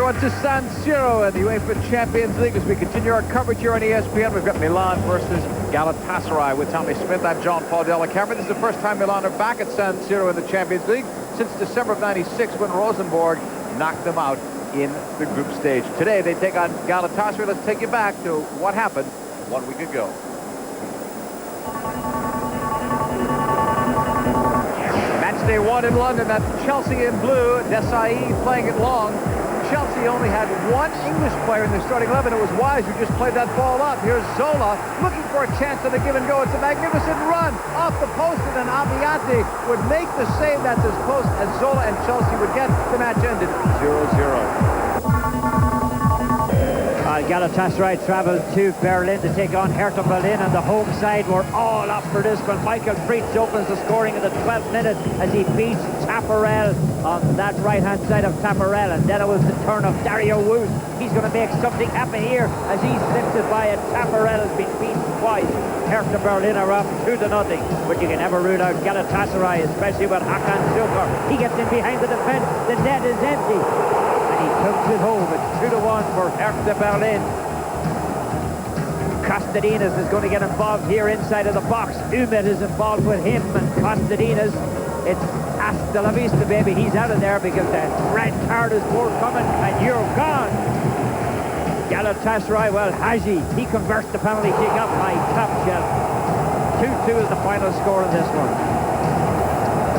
everyone to San Siro in the UEFA Champions League as we continue our coverage here on ESPN. We've got Milan versus Galatasaray with Tommy Smith. I'm John Paul Della Camera. This is the first time Milan are back at San Siro in the Champions League since December of '96 when Rosenborg knocked them out in the group stage. Today they take on Galatasaray. Let's take you back to what happened 1 week ago. Matchday 1 in London. That's Chelsea in blue. Desai playing it long. Chelsea only had one English player in their starting 11. It was Wise who just played that ball up. Here's Zola looking for a chance on the give and go. It's a magnificent run off the post, and then Abiati would make the save. That's as close as Zola and Chelsea would get. The match ended 0-0. Galatasaray travelled to Berlin to take on Hertha Berlin, and the home side were all up for this one. Michael Preetz opens the scoring in the 12th minute as he beats Tapparel on that right-hand side of Tapparel, and then it was the turn of Dario Woos. He's going to make something happen here as he's lifted by it. Tapparel has been beaten twice. Hertha Berlin are up 2-0, but you can never rule out Galatasaray, especially with Hakan Şükür. He gets in behind the defence. The net is empty. He comes it home. It's 2-1 for Hertha Berlin. Kostadinus is going to get involved here inside of the box. Umit is involved with him, and Kostadinus, it's hasta la vista, baby. He's out of there because the red card is forthcoming, and you're gone. Galatasaray, well, Haji, he converts the penalty kick up high, top shelf. 2-2 is the final score in this one.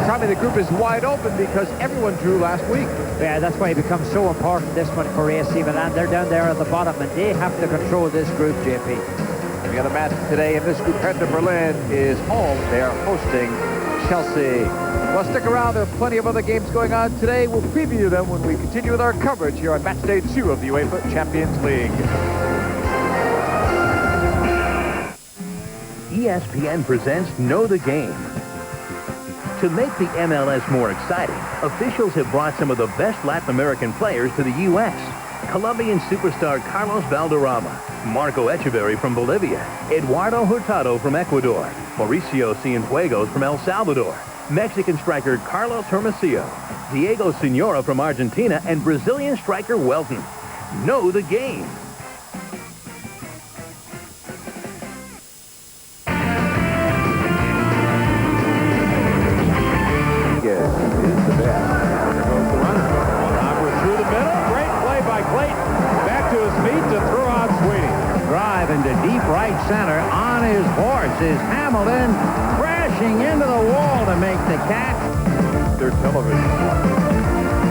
Tommy, the group is wide open because everyone drew last week. Yeah, that's why it becomes so important, this one, for AC Milan. They're down there at the bottom, and they have to control this group, JP. We got a match today in this group. Hertha Berlin is home. They are hosting Chelsea. Well, stick around. There are plenty of other games going on today. We'll preview them when we continue with our coverage here on Match Day 2 of the UEFA Champions League. ESPN presents Know the Game. To make the MLS more exciting, officials have brought some of the best Latin American players to the U.S. Colombian superstar Carlos Valderrama, Marco Echeverri from Bolivia, Eduardo Hurtado from Ecuador, Mauricio Cienfuegos from El Salvador, Mexican striker Carlos Hermosillo, Diego Senora from Argentina, and Brazilian striker Welton. Know the game. Into deep right center on his horse is Hamilton, crashing into the wall to make the catch. Their television.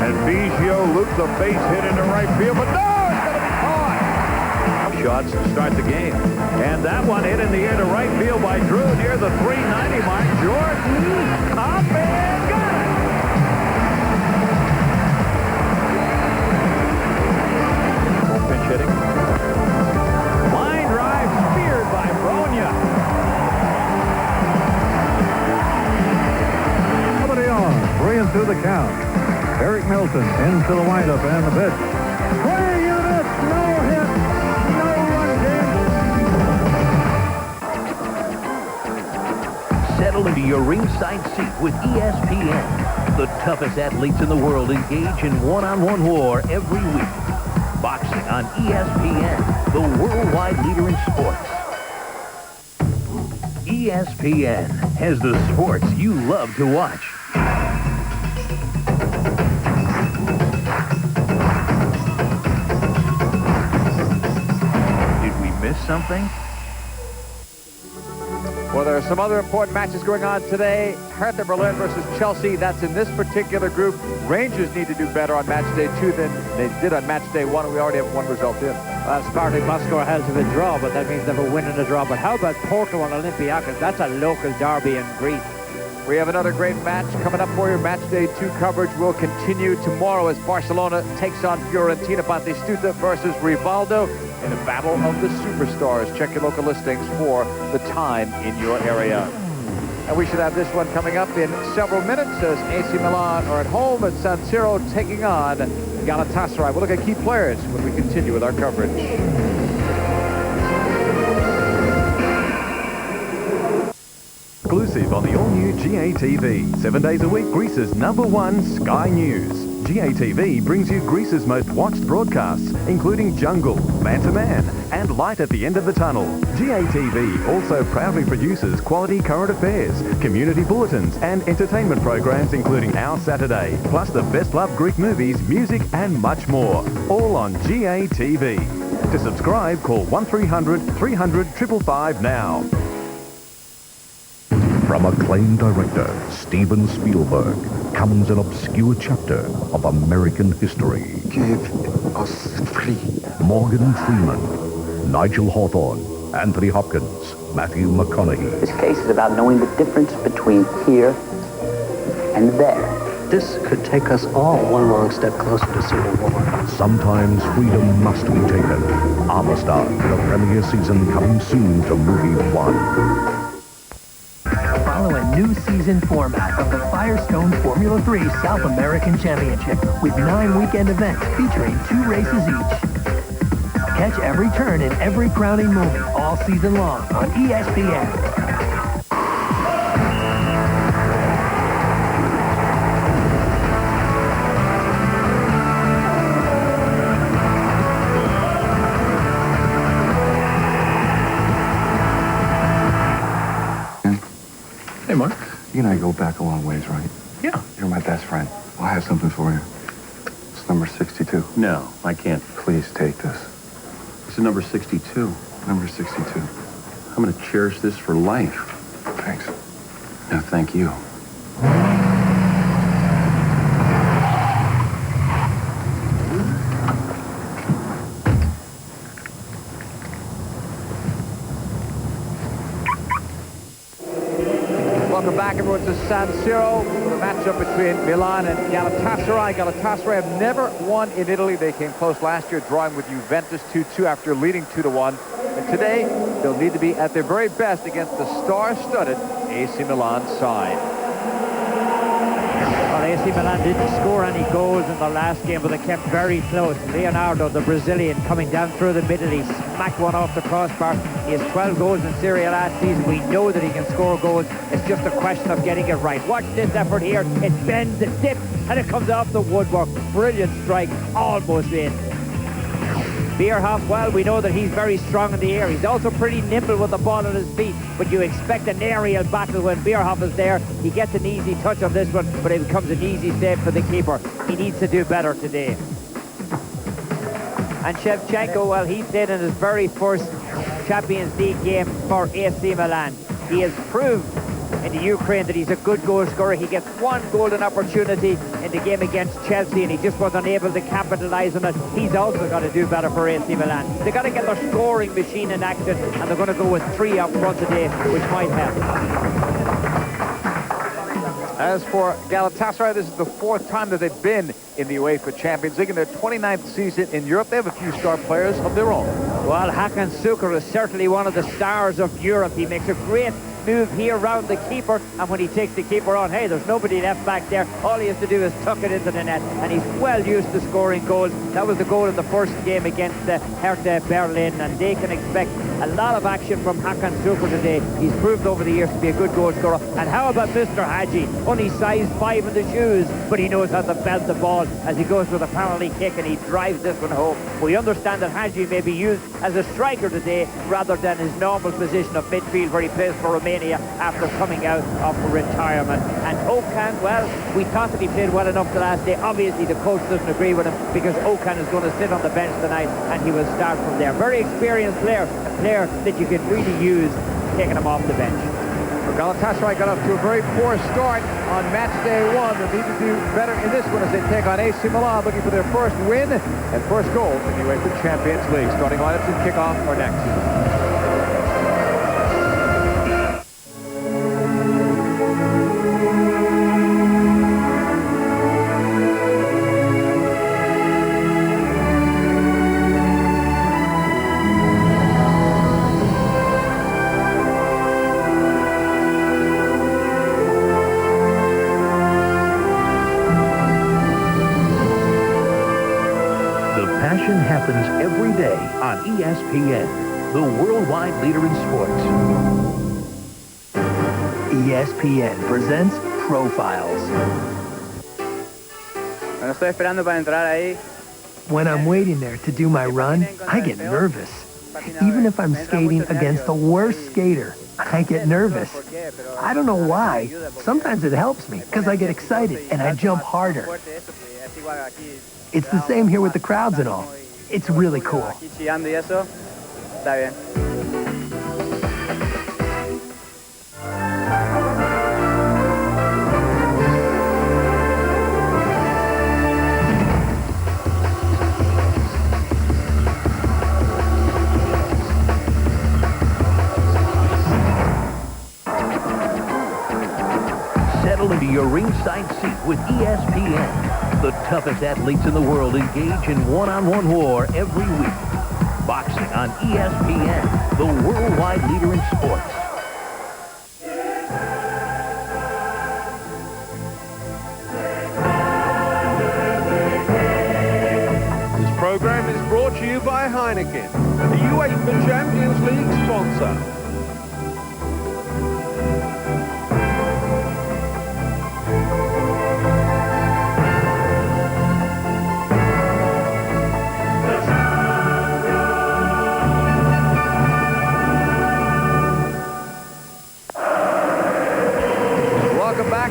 And Biggio loops a base hit into right field, but no, it's going to be caught. Shots to start the game. And that one hit in the air to right field by Drew near the 390 mark. Jordan up and got it. Pinch hitting. Through the count. Eric Milton into the windup and the pitch. Play unit, no hit, no run game. Settle into your ringside seat with ESPN. The toughest athletes in the world engage in one-on-one war every week. Boxing on ESPN, the worldwide leader in sports. ESPN has the sports you love to watch. Miss something? Well, there are some other important matches going on today. Hertha Berlin versus Chelsea. That's in this particular group. Rangers need to do better on match day 2 than they did on match day 1. We already have one result in. Spartak Moscow has a draw, but that means they have a win and a draw. But how about Porto and Olympiacos? That's a local derby in Greece. We have another great match coming up for you. Match day 2 coverage will continue tomorrow as Barcelona takes on Fiorentina. Batistuta versus Rivaldo in a battle of the superstars. Check your local listings for the time in your area. And we should have this one coming up in several minutes as AC Milan are at home at San Siro taking on Galatasaray. We'll look at key players when we continue with our coverage. Exclusive on the all-new GATV. 7 days a week, Greece's #1 Sky News. GATV brings you Greece's most watched broadcasts, including Jungle, Man to Man, and Light at the End of the Tunnel. GATV also proudly produces quality current affairs, community bulletins, and entertainment programs, including Our Saturday, plus the best loved Greek movies, music, and much more. All on GATV. To subscribe, call 1300 300 555 now. From acclaimed director Steven Spielberg comes an obscure chapter of American history. Give us free. Morgan Freeman, Nigel Hawthorne, Anthony Hopkins, Matthew McConaughey. This case is about knowing the difference between here and there. This could take us all one long step closer to civil war. Sometimes freedom must be taken. Amistad, the premiere season coming soon to Movie One. Follow a new season format of the Firestone Formula 3 South American Championship with 9 weekend events featuring 2 races each. Catch every turn in every crowning moment all season long on ESPN. Hey, Mark. You and I go back a long ways, right? Yeah. You're my best friend. Well, I have something for you. It's number 62. No, I can't. Please take this. It's a number 62. Number 62. I'm going to cherish this for life. Thanks. No, thank you. Welcome back, everyone, to San Siro for the matchup between Milan and Galatasaray. Galatasaray have never won in Italy. They came close last year, drawing with Juventus 2-2 after leading 2-1. And today, they'll need to be at their very best against the star-studded AC Milan side. Well, AC Milan didn't score any goals in the last game, but they kept very close. Leonardo, the Brazilian, coming down through the middle. He smacked one off the crossbar. He has 12 goals in Serie A last season. We know that he can score goals. It's just a question of getting it right. Watch this effort here. It bends, it dips, and it comes off the woodwork. Brilliant strike, almost in. Bierhoff, well, we know that he's very strong in the air. He's also pretty nimble with the ball at his feet, but you expect an aerial battle when Bierhoff is there. He gets an easy touch on this one, but it becomes an easy save for the keeper. He needs to do better today. And Shevchenko, well, he played in his very first Champions League game for AC Milan. He has proved in the Ukraine that he's a good goal scorer. He gets one golden opportunity in the game against Chelsea, and he just was unable to capitalise on it. He's also got to do better for AC Milan. They've got to get their scoring machine in action, and they're going to go with 3 up front today, which might help. As for Galatasaray, this is the 4th time that they've been in the UEFA Champions League in their 29th season in Europe. They have a few star players of their own. Well, Hakan Şükür is certainly one of the stars of Europe. He makes a great move here around the keeper, and when he takes the keeper on, hey, there's nobody left back there. All he has to do is tuck it into the net, and he's well used to scoring goals. That was the goal in the first game against Hertha Berlin, and they can expect a lot of action from Hakan Şükür today. He's proved over the years to be a good goal scorer. And how about Mr. Hadji? Only size 5 in the shoes, but he knows how to belt the ball as he goes with a penalty kick, and he drives this one home. We understand that Hadji may be used as a striker today rather than his normal position of midfield where he plays for Romania after coming out of retirement. And Okan, well, we thought that he played well enough the last day. Obviously the coach doesn't agree with him because Okan is going to sit on the bench tonight, and he will start from there. Very experienced player, a player that you can really use taking him off the bench. Galatasaray got off to a very poor start on match day 1. They'll need to do better in this one as they take on AC Milan, looking for their first win and first goal in the UEFA Champions League. Starting lineups and kickoff are next. Passion happens every day on ESPN, the worldwide leader in sports. ESPN presents Profiles. When I'm waiting there to do my run, I get nervous. Even if I'm skating against the worst skater, I get nervous. I don't know why. Sometimes it helps me because I get excited and I jump harder. It's the same here with the crowds and all. It's really cool. Settle into your ringside seat with ESPN. The toughest athletes in the world engage in one-on-one war every week. Boxing on ESPN, the worldwide leader in sports. This program is brought to you by Heineken, the UEFA Champions League sponsor.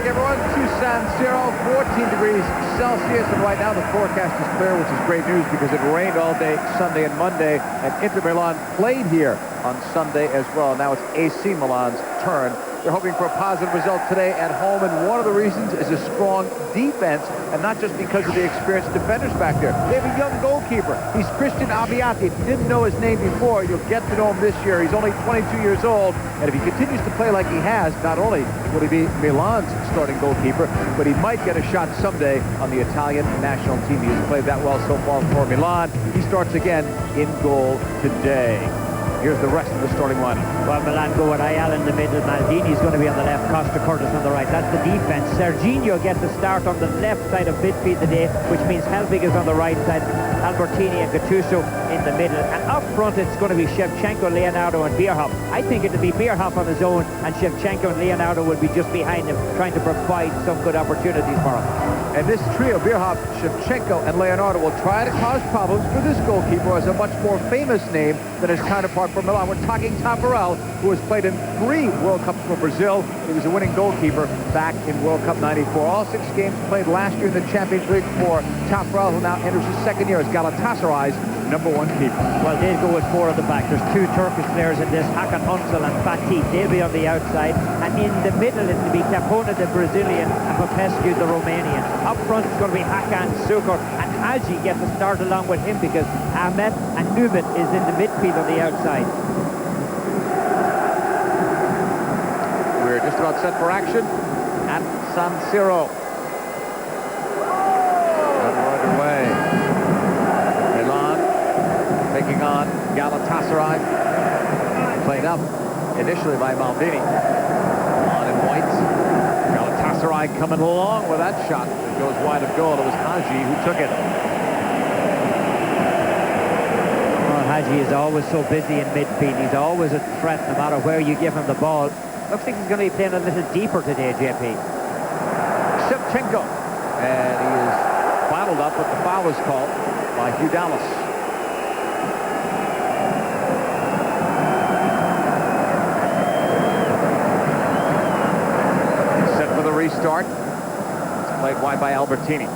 Everyone, to San Siro, 14 degrees Celsius, and right now the forecast is clear, which is great news because it rained all day Sunday and Monday, and Inter Milan played here on Sunday as well. Now it's AC Milan's turn. They're hoping for a positive result today at home, and one of the reasons is a strong defense, and not just because of the experienced defenders back there. They have a young goalkeeper. He's Christian Abbiati. If you didn't know his name before, you'll get to know him this year. He's only 22 years old, and if he continues to play like he has, not only will he be Milan's starting goalkeeper, but he might get a shot someday on the Italian national team. He has played that well so far for Milan. He starts again in goal today. Here's the rest of the starting lineup. Well, Milan go with Ayala in the middle. Maldini's going to be on the left. Costa Curtis on the right. That's the defense. Serginho gets the start on the left side of midfield today, which means Helvig is on the right side. Albertini and Gattuso in the middle. And up front, it's going to be Shevchenko, Leonardo, and Bierhoff. I think it'll be Bierhoff on his own, and Shevchenko and Leonardo will be just behind him, trying to provide some good opportunities for him. And this trio, Bierhoff, Shevchenko, and Leonardo, will try to cause problems for this goalkeeper, who has a much more famous name than his counterpart from Milan. We're talking Tafarel, who has played in 3 World Cups for Brazil. He was a winning goalkeeper back in World Cup '94. All 6 games played last year in the Champions League for Tafarel, who now enters his second year as Galatasaray's #1 keeper. Well, they'll go with 4 at the back. There's 2 Turkish players in this, Hakan Unsal and Fatih. They'll be on the outside. And in the middle, it'll be Capona, the Brazilian, and Popescu, the Romanian. Up front, it's going to be Hakan, Sukur, and Haji gets a start along with him because Ahmet and Umit is in the midfield on the outside. We're just about set for action at San Siro. And we're underway. Milan taking on Galatasaray. Played up initially by Maldini. On in white. Galatasaray coming along with that shot. It goes wide of goal. It was Haji who took it. Well, Haji is always so busy in midfield. He's always a threat no matter where you give him the ball. Looks like he's going to be playing a little deeper today, JP. Shevchenko. And he is bottled up, but the foul is called by Hugh Dallas. Set for the restart. It's played wide by Albertini.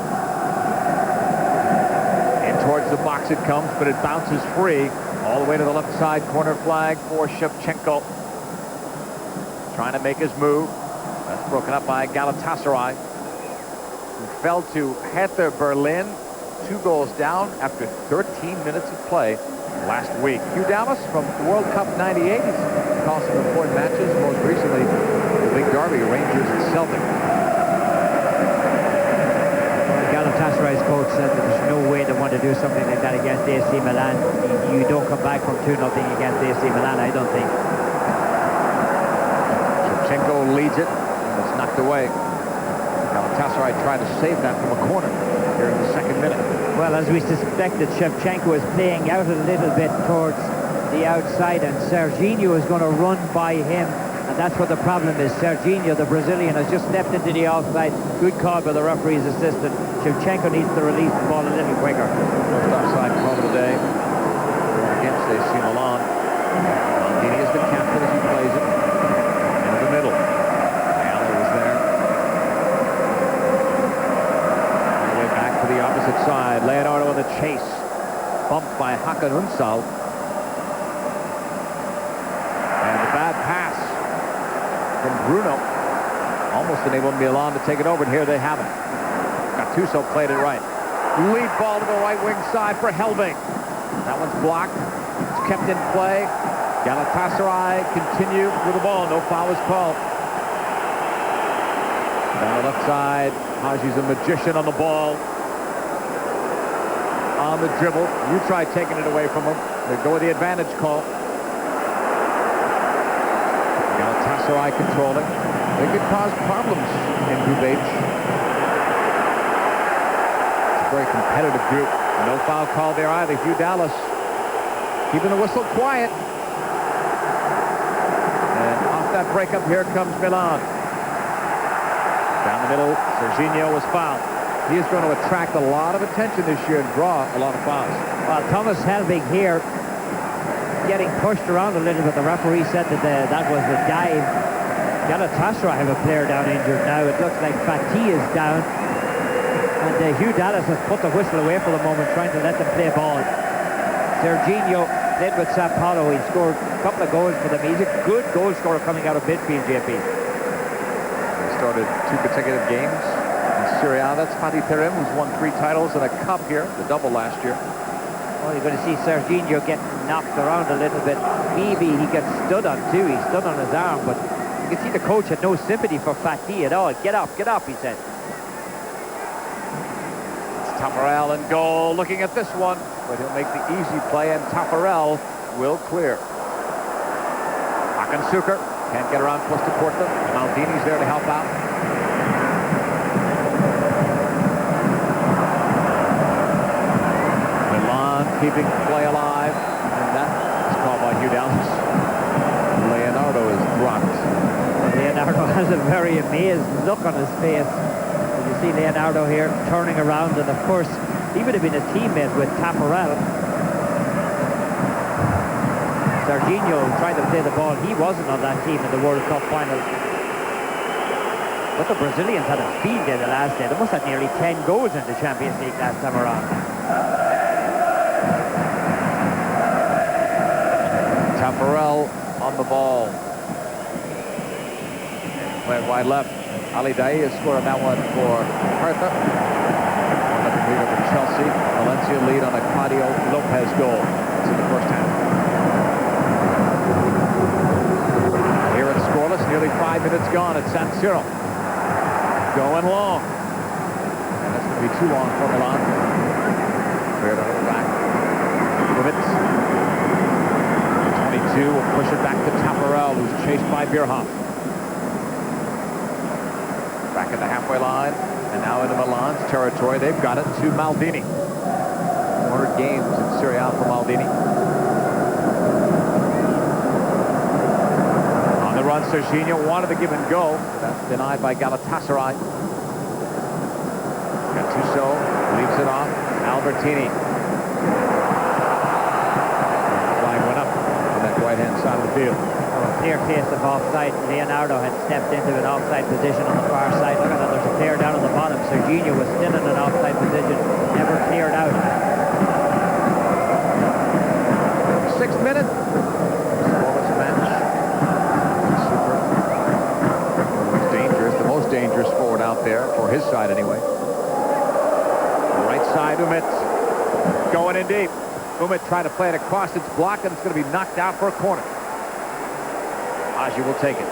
In towards the box it comes, but it bounces free all the way to the left side. Corner flag for Shevchenko. Trying to make his move. That's broken up by Galatasaray, who fell to Hertha Berlin, 2 goals down after 13 minutes of play last week. Hugh Dallas from World Cup '98. He's called some important matches, most recently the big derby, Rangers and Celtic. Galatasaray's coach said that there's no way they want to do something like that against AC Milan. You don't come back from 2-0 against AC Milan, I don't think. Shevchenko leads it, and it's knocked away. Galatasaray tried to save that from a corner here in the 2nd minute. Well, as we suspected, Shevchenko is playing out a little bit towards the outside, and Serginho is going to run by him And that's what the problem is. Serginho, the Brazilian, has just stepped into the offside. Good call by the referee's assistant. Shevchenko needs to release the ball a little quicker. First offside call of the day. Against AC Milan. Maldini is the captain as he plays it. In the middle. Allen was there. All the way back to the opposite side. Leonardo in the chase. Bumped by Hakan Ünsal. And the bad pass from Bruno almost enabled Milan to take it over, and here they have it. Gattuso played it right. Lead ball to the right wing side for Helving. That one's blocked. It's kept in play. Galatasaray continue with the ball. No foul is called. Down the left side, Haji's a magician on the ball. On the dribble. You try taking it away from him. They go with the advantage call. Galatasaray controlling. They could cause problems in Group H. It's a very competitive group. No foul call there either. Hugh Dallas keeping the whistle quiet. And off that breakup, here comes Milan. Down the middle, Serginho was fouled. He is going to attract a lot of attention this year and draw a lot of fouls. Well, Thomas Helving here getting pushed around a little bit. The referee said that that was a dive. Galatasaray have a player down injured now. It looks like Fatih is down. And Hugh Dallas has put the whistle away for the moment, trying to let them play ball. Serginho played with Sao Paulo. He scored a couple of goals for them. He's a good goal scorer coming out of midfield, JP. He started 2 consecutive games in Serie A. That's Fatih Terim, who's won 3 titles and a cup here, the double last year. Well, you're going to see Serginho getting knocked around a little bit. Maybe he gets stood on too. He stood on his arm, but you can see the coach had no sympathy for Fatih at all. Get up, he said. It's Tafarel in goal, looking at this one, but he'll make the easy play, and Tafarel will clear. Hakan Suker can't get around close to Porta. Maldini's there to help out. Milan keeping play alive, and that is called by Hugh Dallas. Leonardo is dropped. Leonardo has a very amazed look on his face. You see Leonardo here turning around, and of course he would have been a teammate with Tafarel. Serginho tried to play the ball. He wasn't on that team in the World Cup final. But the Brazilians had a field day the last day. They must have nearly 10 goals in the Champions League last time around. Tafarel on the ball. Playing wide left. Ali Daei has scored on that one for Partha. 1-0 lead over Chelsea. Valencia lead on a Claudio Lopez goal. That's in the first half. Here it's scoreless. Nearly 5 minutes gone at San Siro. Going long. And that's going to be too long for Milan. Cleared out of the back. Limits. 22 will push it back to Tafarel, who's chased by Bierhoff. Back at the halfway line, and now into Milan's territory. They've got it to Maldini. 400 games in Serie A for Maldini. On the run, Serginho wanted to give and go. That's denied by Galatasaray. Gattuso leaves it off. Albertini. Flag went up on that right-hand side of the field. Clear case of offside. Leonardo had stepped into an offside position on the far side. Look at that, there's a player down on the bottom. Serginho was still in an offside position, never cleared out. 6th minute. Scoreless match. Super. The most dangerous forward out there, for his side anyway. The right side, Umit. Going in deep. Umit trying to play it across. It's blocked, and it's going to be knocked out for a corner. Haji will take it.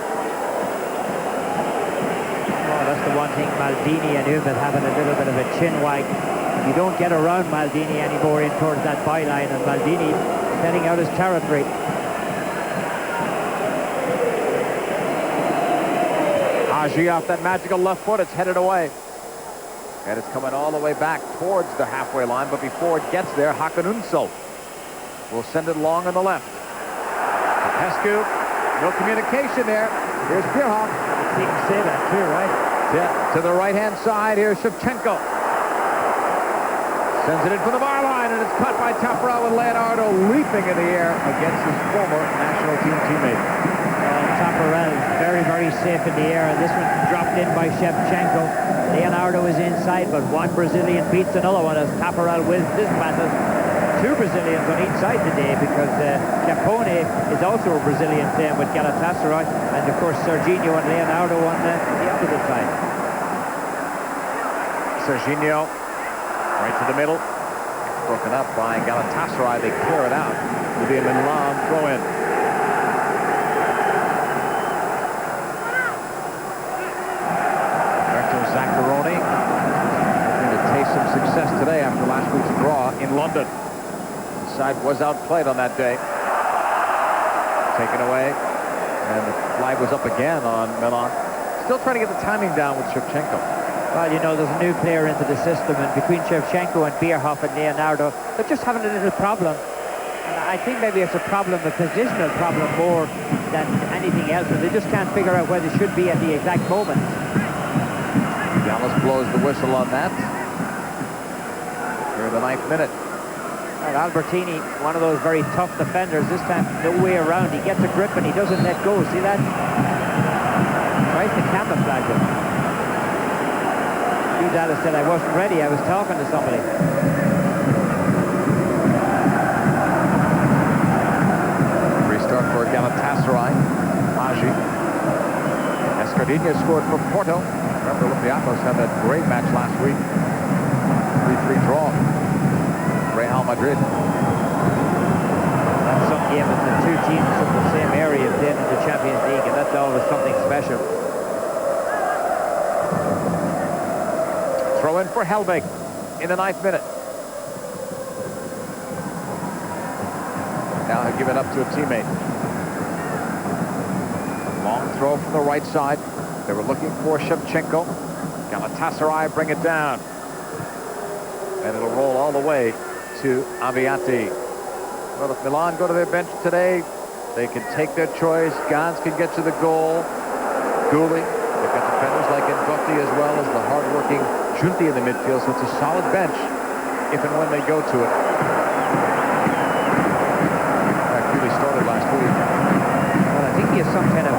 Oh, that's the one thing, Maldini and Umit having a little bit of a chin wag. You don't get around Maldini anymore in towards that byline, and Maldini setting out his territory. Haji off that magical left foot. It's headed away. And it's coming all the way back towards the halfway line, but before it gets there, Hakan Ünsal will send it long on the left. Popescu No communication there. Here's Bierhoff. You can say that too, right? Yeah, to the right-hand side. Here's Shevchenko. Sends it in from the bar line, and it's caught by Tafarel with Leonardo leaping in the air against his former national team teammate. Tafarel very, very safe in the air, and this one dropped in by Shevchenko. Leonardo is inside, but one Brazilian beats another one as Tafarel wins this battle. Two Brazilians on each side today because Capone is also a Brazilian playing with Galatasaray, and of course Serginho and Leonardo on the opposite side. Serginho right to the middle, broken up by Galatasaray. They clear it out. It'll be a Milan throw-in. Roberto Zaccaroni hoping to taste some success today after last week's draw in London. The side was outplayed on that day. Taken away, and the flag was up again on Milan. Still trying to get the timing down with Shevchenko. Well, you know, there's a new player into the system, and between Shevchenko and Bierhoff and Leonardo, they're just having a little problem. And I think maybe it's a problem, a positional problem more than anything else, and they just can't figure out where they should be at the exact moment. Dallas blows the whistle on that. Here in the 9th minute. And Albertini, one of those very tough defenders, this time no way around. He gets a grip and he doesn't let go. See that? Tries to camouflage it. Hugh Dallas said, I wasn't ready, I was talking to somebody. Restart for Galatasaray. Maggi. Escardinha scored for Porto. Remember, Olympiacos had that great match last week. 3-3 draw. Real Madrid. That's some game with the two teams from the same area playing in the Champions League, and that's always something special. Throw in for Helbig in the 9th minute. Now he'll give it up to a teammate. Long throw from the right side. They were looking for Shevchenko. Galatasaray bring it down. And it'll roll all the way to Aviati. Well, if Milan go to their bench today, they can take their choice. Gans can get to the goal. Gulli. They've got defenders like Ngotti as well as the hard-working Giunti in the midfield, so it's a solid bench if and when they go to it. That really started last week. Well, I think he has some kind of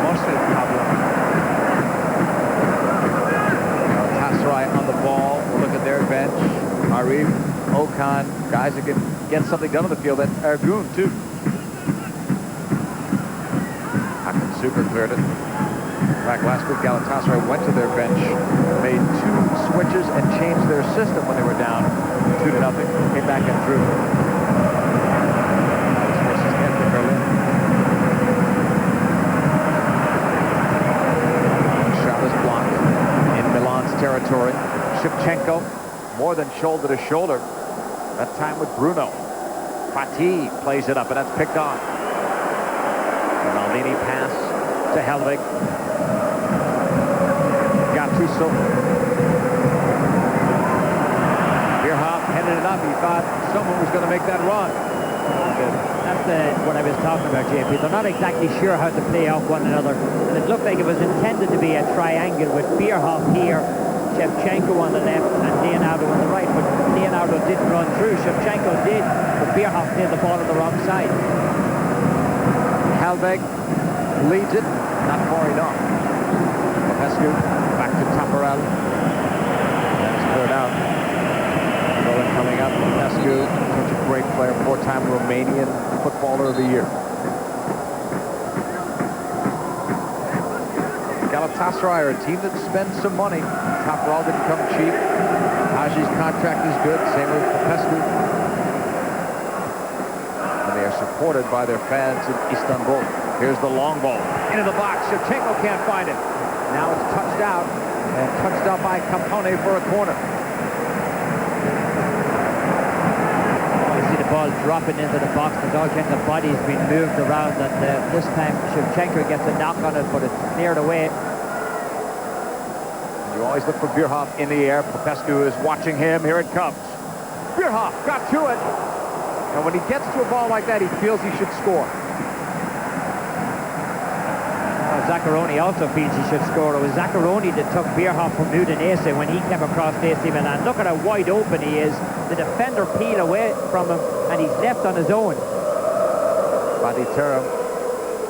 muscle problem. Galatasaray on the ball. We'll look at their bench. Arif, Okan, guys that can get something done on the field. And Ergun, too. Hakan Super cleared it. In fact, last week Galatasaray went to their bench, made 2 switches and changed their system when they were down 2-0. Came back and drew. Shot is blocked in Milan's territory. Shevchenko, more than shoulder to shoulder. That time with Bruno. Fati plays it up, and that's picked off. Maldini pass to Helvig. Gattuso. Bierhoff headed it up. He thought someone was going to make that run. That's what I was talking about, JP. They're not exactly sure how to play off one another. And it looked like it was intended to be a triangle with Bierhoff here, Shevchenko on the left, and Leonardo on the right. But Leonardo didn't run through. Shevchenko did, but Bierhoff played the ball on the wrong side. Helvig leads it, not far enough. Popescu back to Tafarel. That's cleared out. Roland coming up. Popescu, such a great player, 4-time Romanian Footballer of the Year. Galatasaray are a team that spends some money. Tafarel didn't come cheap. Haji's contract is good, same with Popescu. And they are supported by their fans in Istanbul. Here's the long ball. Into the box. Shevchenko can't find it. Now it's touched out. And touched out by Capone for a corner. You see the ball dropping into the box. There's all kinds of bodies being moved around. And this time Shevchenko gets a knock on it, but it's cleared away. You always look for Bierhoff in the air. Popescu is watching him. Here it comes. Bierhoff got to it. And when he gets to a ball like that, he feels he should score. Zaccaroni also feels he should score. It was Zaccaroni that took Bierhoff from Udinese when he came across AC Milan. Look at how wide open he is. The defender peeled away from him, and he's left on his own. Baditera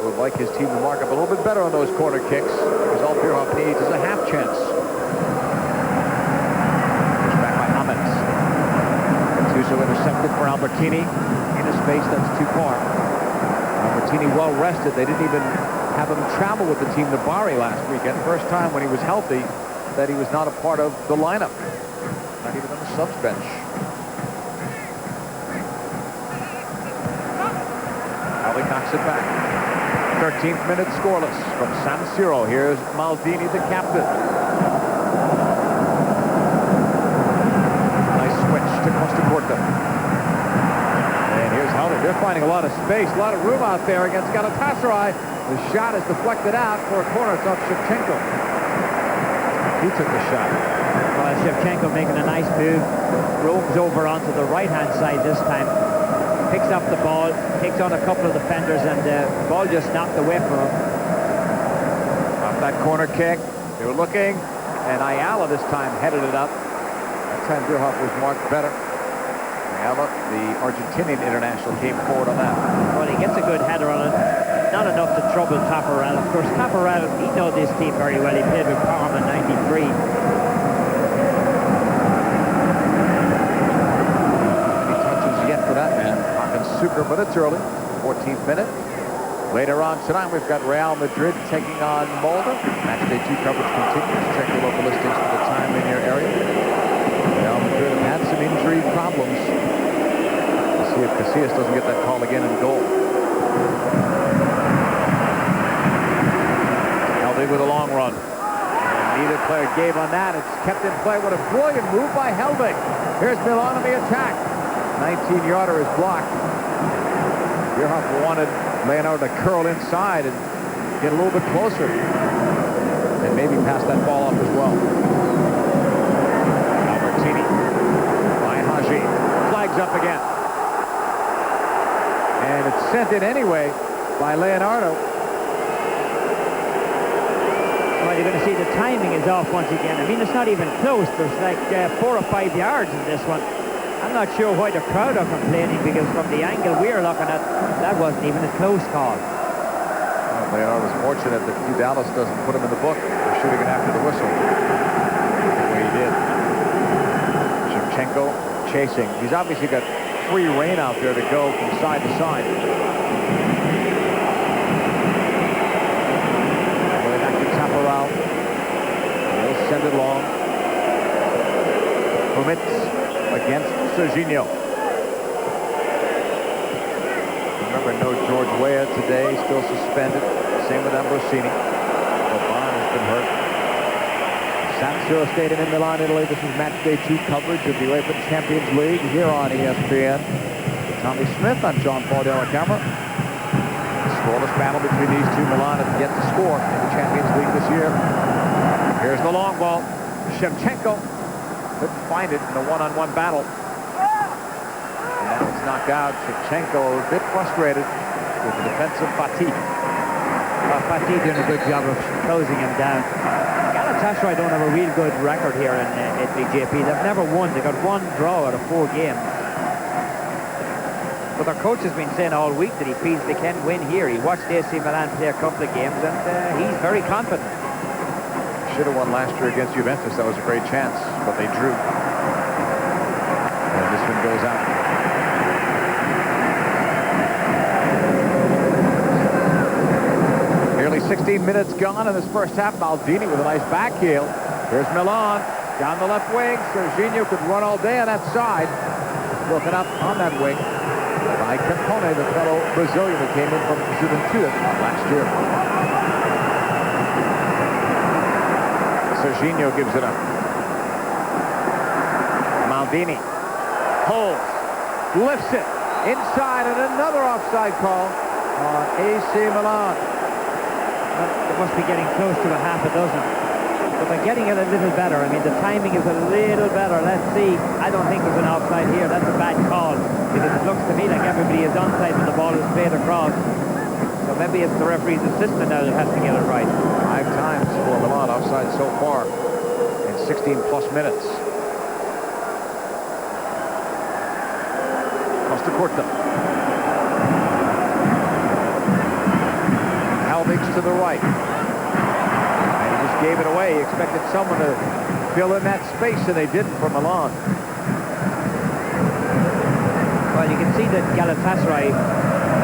would like his team to mark up a little bit better on those corner kicks, because all Bierhoff needs is a half chance. Pushed back by Hammonds. Gattuso intercepted for Albertini in a space that's too far. Albertini well rested. They didn't even have him travel with the team to Bari last weekend. First time when he was healthy that he was not a part of the lineup. Not even on the subs bench. Ali knocks it back. 13th minute scoreless from San Siro. Here's Maldini, the captain. Nice switch to Costa Curta. And here's Howden. They're finding a lot of space, a lot of room out there against Galatasaray. The shot is deflected out for a corner. It's off Shevchenko. He took the shot. Well, Shevchenko making a nice move. Roams over onto the right-hand side this time. Picks up the ball, takes on a couple of defenders, and the ball just knocked away from him. Off that corner kick. They were looking, and Ayala this time headed it up. That time Bierhoff was marked better. Ayala, the Argentinian international, came forward on that. Well, he gets a good header on it. Not enough to trouble Tafarel. Of course, Tafarel, he knows this team very well. He played with Parma in '93. Super, but it's early. 14th minute. Later on tonight, we've got Real Madrid taking on Molde. Matchday 2 coverage continues. Check your local listings for the time in your area. Real Madrid have had some injury problems. We'll see if Casillas doesn't get that call again in goal. Helvig with a long run. Neither player gave on that. It's kept in play. What a brilliant move by Helvig. Here's Milan on the attack. 19-yarder is blocked. Bierhoff wanted Leonardo to curl inside and get a little bit closer and maybe pass that ball off as well. Albertini by Haji. Flags up again. And it's sent in anyway by Leonardo. Well, you're going to see the timing is off once again. I mean, it's not even close. There's like 4 or 5 yards in this one. I'm not sure why the crowd are complaining, because from the angle we're looking at, that wasn't even a close call. Well, Leonardo's fortunate that Hugh Dallas doesn't put him in the book for shooting it after the whistle the way he did. Shevchenko chasing. He's obviously got free rein out there to go from side to side. Going back to Tafarel. He'll send it long. Humitz against Serginho. Remember, no George Weah today, still suspended. Same with Ambrosini. Boban has been hurt. San Siro Stadium in Milan, Italy. This is match day 2 coverage of the UEFA Champions League here on ESPN. Tommy Smith, I'm John Paul de la Camera. Scoreless battle between these two. Milan have yet to score in the Champions League this year. Here's the long ball. Shevchenko couldn't find it in a one-on-one battle. And now it's knocked out. Shevchenko a bit frustrated with the defensive Fatih. Fatih doing a good job of closing him down. Galatasaray don't have a real good record here in Italy, JP. They've never won. They got 1 draw out of 4 games. But their coach has been saying all week that he feels they can win here. He watched AC Milan play a couple of games, and he's very confident. Should have won last year against Juventus. That was a great chance, but they drew. And this one goes out. Nearly 16 minutes gone in this first half. Maldini with a nice back heel. Here's Milan down the left wing. Serginho could run all day on that side. Broken up on that wing by Capone, the fellow Brazilian who came in from Juventus last year. Serginho gives it up. Maldini holds, lifts it inside, and another offside call on AC Milan. They must be getting close to a half a dozen. But they're getting it a little better. I mean, the timing is a little better. Let's see. I don't think there's an offside here. That's a bad call, because it looks to me like everybody is onside when the ball is played across. So maybe it's the referee's assistant now that has to get it right. 5 times for Milan offside so far in 16 plus minutes. Costa Curta. Halvig's to the right. And he just gave it away. He expected someone to fill in that space, and they didn't for Milan. Well, you can see that Galatasaray,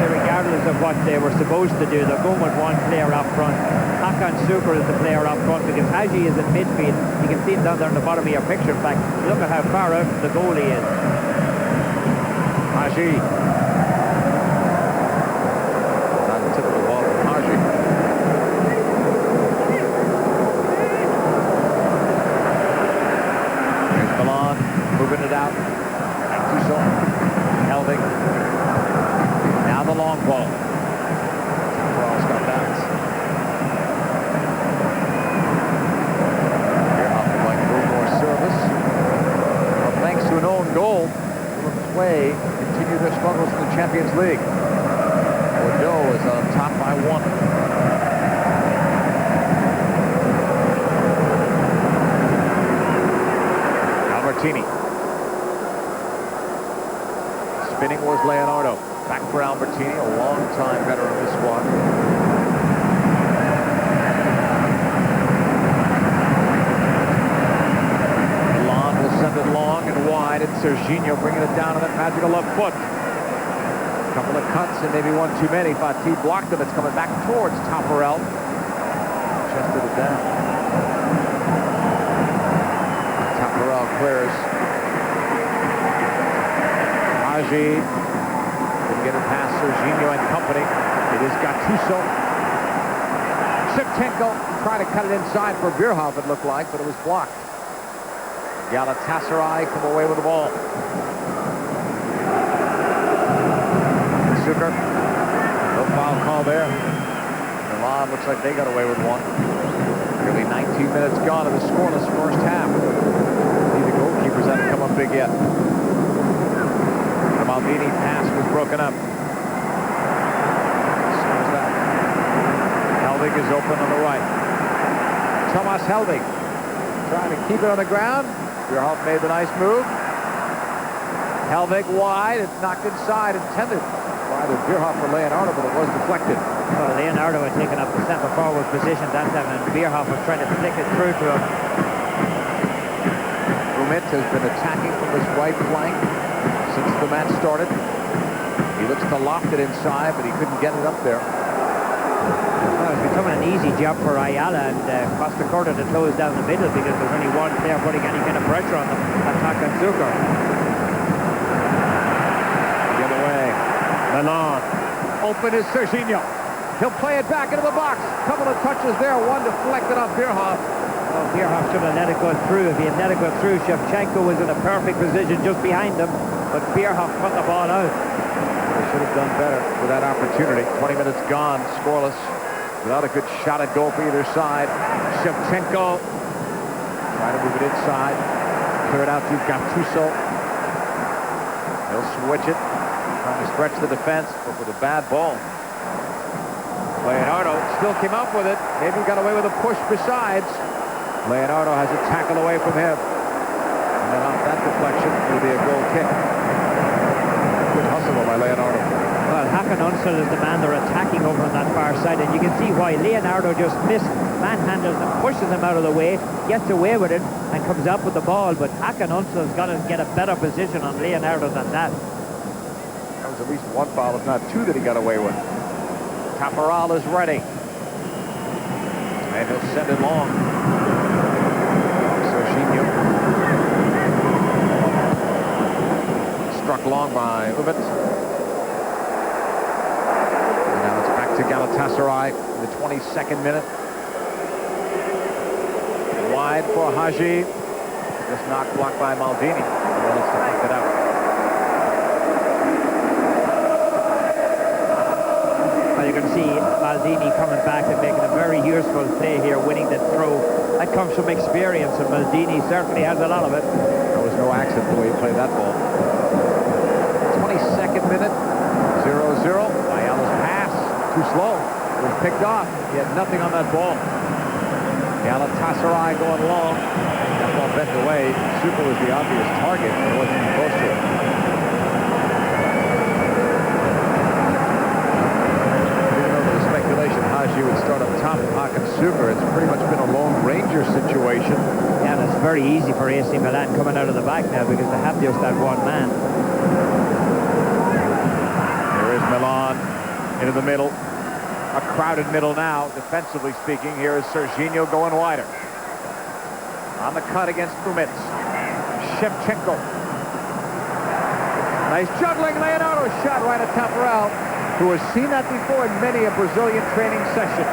regardless of what they were supposed to do, they're going with one player up front. Hakan Şükür is the player up front because Hagi is in midfield. You can see him down there in the bottom of your picture. In fact, look at how far out the goal he is. Hagi. Not a typical ball from Hagi. Here's Milan moving it out. Tuso. Helvig. Now the long ball. Ball's got bounce. Bierhoff would like a little more service. Well, thanks to an own goal, Milan's way continue their struggles in the Champions League. Bordeaux is on top by 1. Albertini. Spinning was Leonardo. Back for Albertini, a long-time veteran of the squad. Milan will send it long and wide, and Serginho bringing it down on that magical left foot. A couple of cuts and maybe one too many. Fatih blocked him. It's coming back towards Taparel. Chested it down. Taparel clears. Hagi. Get it past Serginho and company. It is Gattuso. Shevchenko tried to cut it inside for Bierhoff, it looked like, but it was blocked. Galatasaray come away with the ball. Şükür. No foul call there. Milan looks like they got away with one. Nearly 19 minutes gone in the scoreless first half. Neither goalkeepers haven't come up big yet. The Maldini pass was broken up. Helvig is open on the right. Thomas Helvig trying to keep it on the ground. Bierhoff made the nice move. Helvig wide. It's knocked inside. Intended by the Bierhoff for Leonardo, but it was deflected. Well, Leonardo had taken up the centre forward position that time, and Bierhoff was trying to flick it through to him. Umit has been attacking from this right flank since the match started. He looks to loft it inside, but he couldn't get it up there. Well, it's becoming an easy job for Ayala and Costa Curta to close down the middle because there's only one player putting any kind of pressure on them. That's Hakan Şükür. The other way. Milan. Open is Serginho. He'll play it back into the box. Couple of touches there. One deflected off Bierhoff. Oh, Bierhoff should have let it go through. If he had let it go through, Shevchenko was in a perfect position just behind him, but Bierhoff put the ball out. They should have done better with that opportunity. 20 minutes gone, scoreless, without a good shot at goal for either side. Shevchenko trying to move it inside. Clear it out to Gattuso. He'll switch it, trying to stretch the defense, but with a bad ball. Leonardo still came up with it. Maybe got away with a push besides. Leonardo has a tackle away from him. And then off that deflection, it'll be a goal kick. Good hustle by Leonardo. Well, Hakan Unsel is the man they're attacking over on that far side, and you can see why. Leonardo just manhandles and pushes him out of the way, gets away with it, and comes up with the ball, but Hakan Unsel's got to get a better position on Leonardo than that. That was at least one foul, if not two, that he got away with. Taparel is ready. And he'll send it long. Serginho. Struck long by Umit. And now it's back to Galatasaray in the 22nd minute. Wide for Hagi. Just knocked blocked by Maldini. He wants to pick it out. Well, you can see Maldini coming back and making a very useful play here, winning the throw. That comes from experience, and Maldini certainly has a lot of it. There was no accident the way he played that ball. 22nd minute, 0-0. Ayala's pass, too slow. was picked off. He had nothing on that ball. Galatasaray going long. That ball bent away. Super was the obvious target, but it wasn't even close to it. Even though there was speculation Haji would start up top of Hakan Super, it's pretty much been a Lone Ranger situation. Yeah, and it's very easy for AC Milan coming out of the back now because they have just that one man. Here is Milan into the middle. A crowded middle now, defensively speaking. Here is Serginho going wider. On the cut against Bumitz. Shevchenko. Nice juggling. Leonardo shot right at Tafarel, who has seen that before in many a Brazilian training session.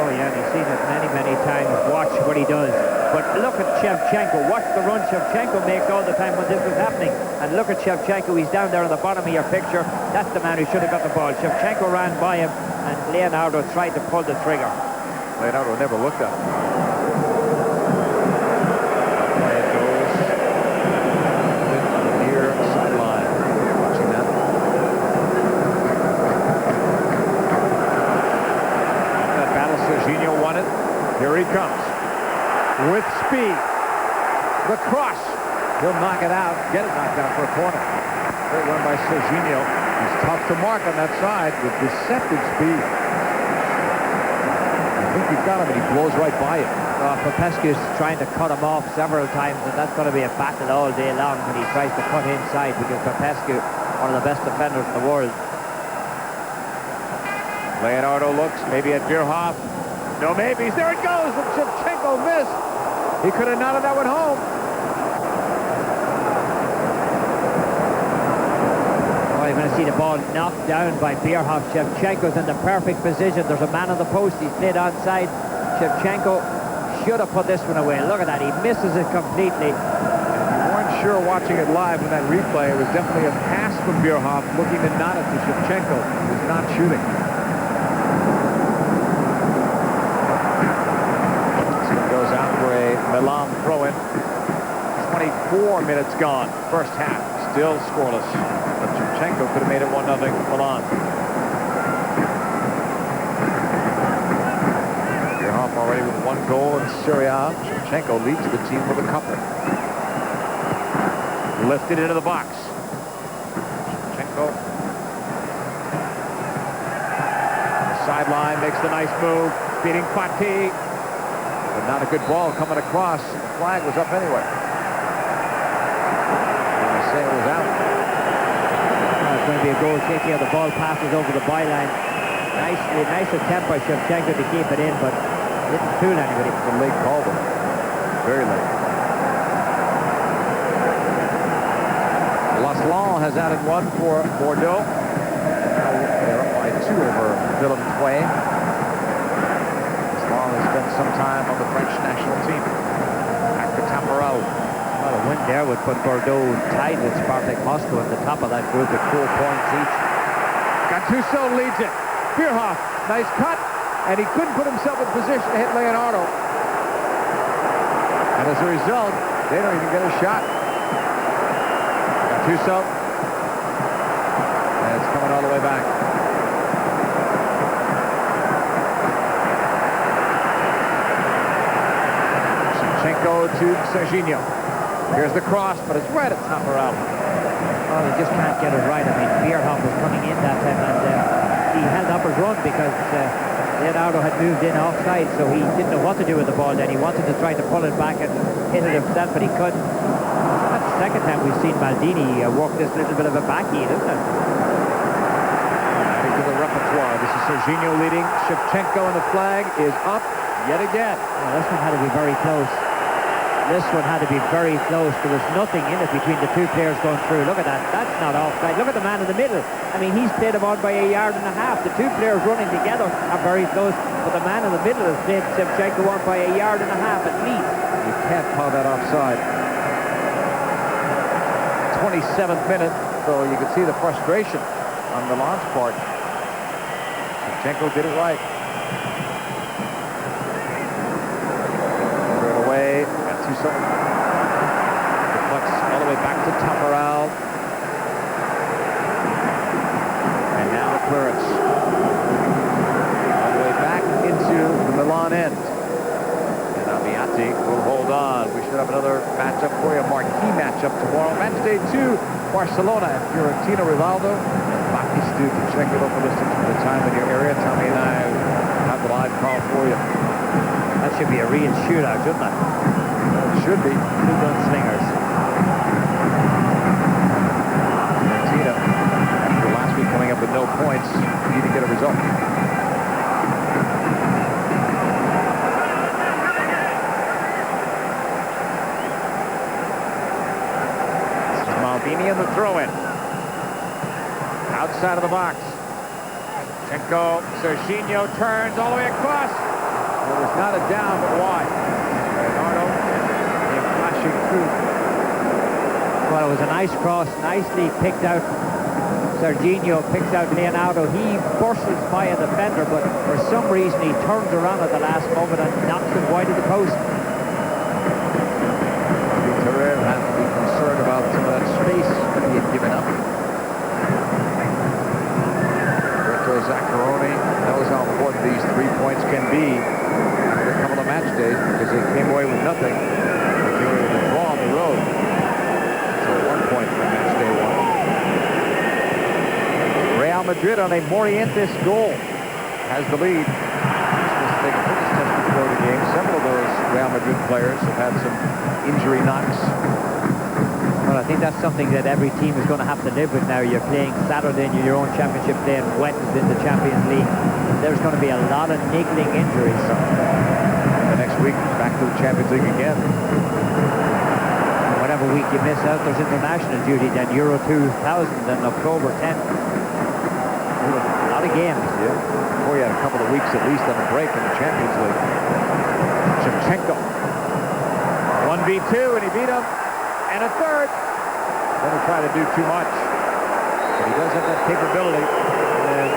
Oh, yeah, he's seen it many, many times. Watch what he does. But look at Shevchenko. Watch the run Shevchenko makes all the time when this was happening. And look at Shevchenko. He's down there on the bottom of your picture. That's the man who should have got the ball. Shevchenko ran by him, and Leonardo tried to pull the trigger. Leonardo never looked at him. Away it goes. On the near sideline. Watching that. That battle, Serginho won it. Here he comes. With speed. The cross. He'll knock it out. Get it knocked out for a corner. Great run by Serginho. He's tough to mark on that side with deceptive speed. I think he's got him, and he blows right by it. Popescu's trying to cut him off several times, and that's going to be a battle all day long when he tries to cut inside, because Popescu, one of the best defenders in the world. Leonardo looks maybe at Bierhoff. No maybes. There it goes. And Shevchenko missed. He could have knotted that one home. Oh, you're going to see the ball knocked down by Bierhoff. Shevchenko's in the perfect position. There's a man on the post. He's played onside. Shevchenko should have put this one away. Look at that. He misses it completely. We weren't sure watching it live in that replay. It was definitely a pass from Bierhoff looking to knot it to Shevchenko, who's not shooting. Milan throw-in. 24 minutes gone. First half. Still scoreless. But Shevchenko could have made it 1-0 Milan. Bierhoff already with 1 goal in Serie A. Shevchenko leads the team with a couple. Lifted into the box. Shevchenko. On the sideline makes the nice move. Beating Fati. But not a good ball coming across. The flag was up anyway. I say it was out. It's going to be a goal kick here. The ball passes over the byline. Nice attempt by Shevchenko to keep it in, but didn't fool anybody. It's a late call, though. Very late. Laslan has added 1 for Bordeaux. Now they're up by 2 over Villefranche. Has spent some time on the French national team. Back to Tafarel. Well, a win there would put Bordeaux tied with Spartak Moscow at the top of that group at 4 points each. Gattuso leads it. Bierhoff, nice cut, and he couldn't put himself in position to hit Leonardo. And as a result, they don't even get a shot. Gattuso. And it's coming all the way back. Shevchenko to Serginho. Here's the cross, but it's right at Tafarel. Oh, they just can't get it right. I mean, Bierhoff was coming in that time, and he held up his run because Leonardo had moved in offside, so he didn't know what to do with the ball then. He wanted to try to pull it back and hit it himself, but he couldn't. That's the second time we've seen Maldini work this little bit of a backheel, isn't it? Adding to the repertoire. This is Serginho leading. Shevchenko, and the flag is up yet again. Well, this one had to be very close. This one had to be very close. There was nothing in it between the 2 players going through. Look at that. That's not offside. Look at the man in the middle. I mean, he's played him on by 1.5 yards. The 2 players running together are very close, but the man in the middle has played Shevchenko on by 1.5 yards at least. You can't call that offside. 27th minute, so you can see the frustration on Milan's part. Shevchenko did it right. Throw it away. Deflects all the way back to Tafarel. And now clearance. end. And Amiati will hold on. We should have another matchup for you, a marquee matchup tomorrow. Match day 2, Barcelona and Fiorentina. Rivaldo and Batistu. To check your local listings for the time in your area. Tommy and I have the live call for you. That should be a real shootout, shouldn't it? It should be. Two gunslingers. Fiorentina, after last week coming up with no points, need to get a result. Maldini in the throw-in. Outside of the box. Chenko, Serginho turns all the way across. It was not a down, but wide. Leonardo came flashing through. Well, it was a nice cross, nicely picked out. Serginho picks out Leonardo. He bursts by a defender, but for some reason he turns around at the last moment and knocks it wide of the post. Terrell has to be concerned about some of that space that he had given up. Roberto Zaccaroni knows how important these 3 points can be after a couple of match days because they came away with nothing. They were able to draw on the road. So 1 point for match day 1. Real Madrid on a Morientes goal has the lead. Supposed to take a fitness test before the game. Several of those Real Madrid players have had some injury knocks. Well, I think that's something that every team is going to have to live with now. You're playing Saturday in your own championship, playing Wednesday in the Champions League. There's going to be a lot of niggling injuries. The next week, back to the Champions League again. Whatever week you miss out, there's international duty. Then Euro 2000 and October 10th. A lot of games. Yeah. Before you had a couple of weeks at least on a break in the Champions League. Shevchenko. 1v2, and he beat him. And a third. Never try to do too much. But he does have that capability. And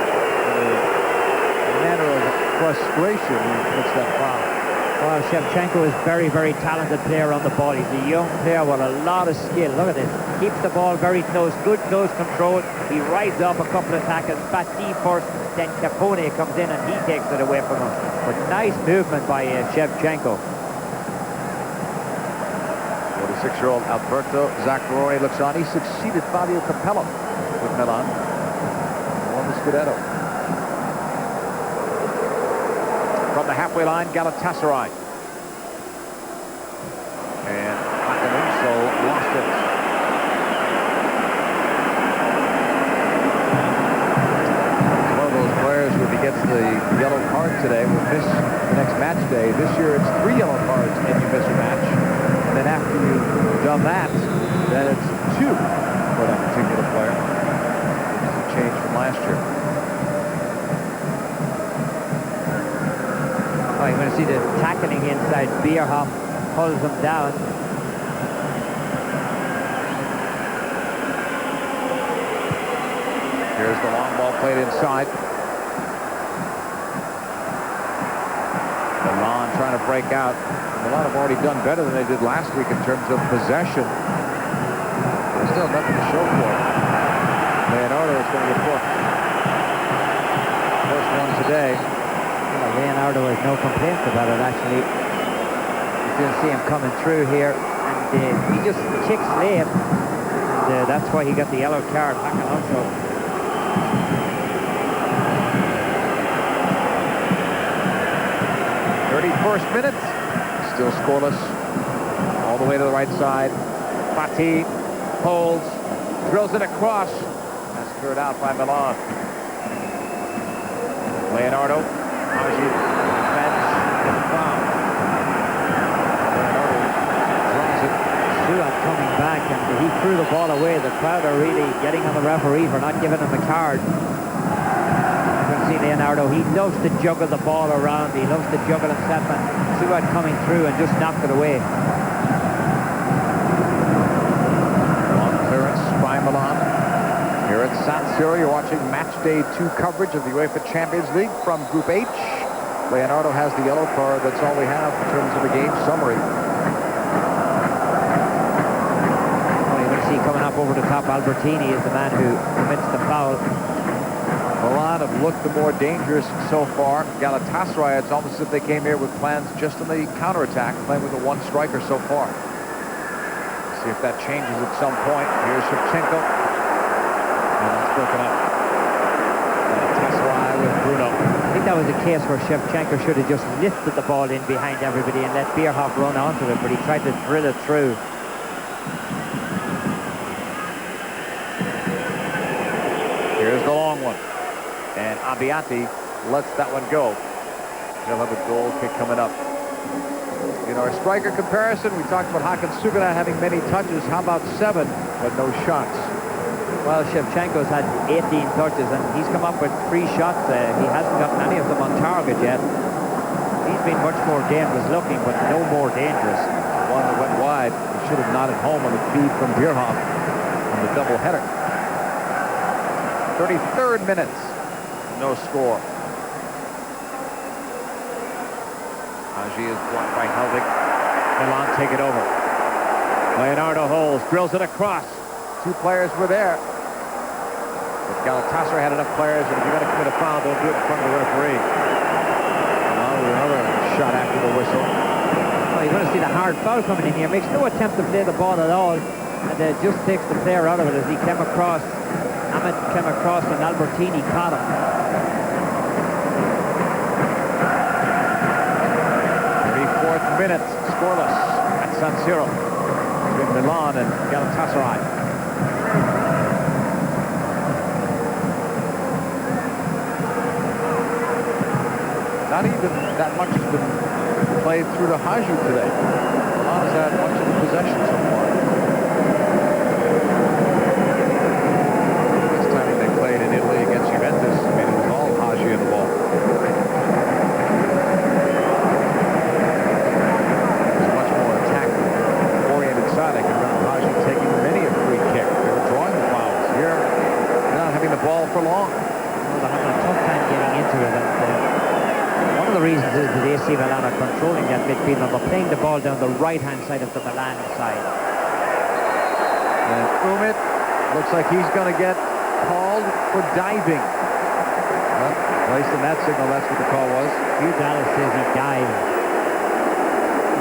in a manner of frustration, he hits that foul. Well, Shevchenko is very, very talented player on the ball. He's a young player with a lot of skill. Look at this. Keeps the ball very close. Good close control. He rides up a couple of tackles. Batti first. Then Capone comes in and he takes it away from him. But nice movement by Shevchenko. 46-year-old Alberto Zaccaroni looks on. He succeeded Fabio Capello with Milan. Won the Scudetto. From the halfway line, Galatasaray. And Akinunso lost it. It's one of those players who, if he gets the yellow card today, will miss the next match day. This year it's 3 yellow cards and you miss a match. And then after you've done that, then it's 2 for that particular player. Which is a change from last year. Oh, you're going to see the tackling inside. Bierhoff pulls him down. Here's the long ball played inside. Milan trying to break out. Milan have already done better than they did last week in terms of possession. There's still nothing to show for it. Leonardo is going to get booked. First one today. Well, Leonardo has no complaints about it, actually. You can see him coming through here, and he just kicks late. And that's why he got the yellow card. Hakan also. 31st minute, still scoreless, all the way to the right side. Fati holds, drills it across. That's cleared out by Milan. Leonardo, Haji defends, and foul. Leonardo draws it. Suat coming back, and he threw the ball away. The crowd are really getting on the referee for not giving him a card. Leonardo, he loves to juggle the ball around. He loves to juggle himself, and Suat coming through and just knocked it away. Long clearance by Milan. Here at San Siro, you're watching match day 2 coverage of the UEFA Champions League from Group H. Leonardo has the yellow card. That's all we have in terms of the game summary. Well, you can see coming up over the top, Albertini is the man who commits the foul. Milan have looked the more dangerous so far. Galatasaray, it's almost as if they came here with plans just on the counterattack, playing with a one striker so far. See if that changes at some point. Here's Shevchenko. And that's broken up. Galatasaray with Bruno. I think that was a case where Shevchenko should have just lifted the ball in behind everybody and let Bierhoff run onto it, but he tried to drill it through. Here's the long one. And Abbiati lets that one go. He'll have a goal kick coming up. In our striker comparison, we talked about Hakan Sugana having many touches. How about 7, but no shots? Well, Shevchenko's had 18 touches, and he's come up with 3 shots. He hasn't gotten any of them on target yet. He's been much more dangerous looking, but no more dangerous. One that went wide. He should have nodded home on the feed from Bierhoff on the double header. 33rd minutes. No score. Haji is blocked by Helvig. Milan take it over. Leonardo holds, drills it across. 2 players were there. But Galatasaray had enough players, and if you're going to commit a foul, don't do it in front of the referee. Another shot after the whistle. Well, you're going to see the hard foul coming in here. Makes no attempt to play the ball at all, and just takes the player out of it as he came across. Ahmed came across, and Albertini caught him. 34th minute, scoreless at San Siro between Milan and Galatasaray. Not even that much has been played through to Haju today. Milan has had much of the possession so far. Last time they played in Italy against Juventus, I mean, it was all Haju in the ball. It's much more attack-oriented side. I can remember Haju taking many a free kick. They were drawing the fouls. Here, they're not having the ball for long. Well, they're having a tough time getting into it. One of the reasons is that AC Milan are controlling that midfield, and they're playing the ball down the right-hand side of the Milan side. And Umit looks like he's going to get called for diving. Well, placed in that signal, that's what the call was. Hugh Dallas says he dived.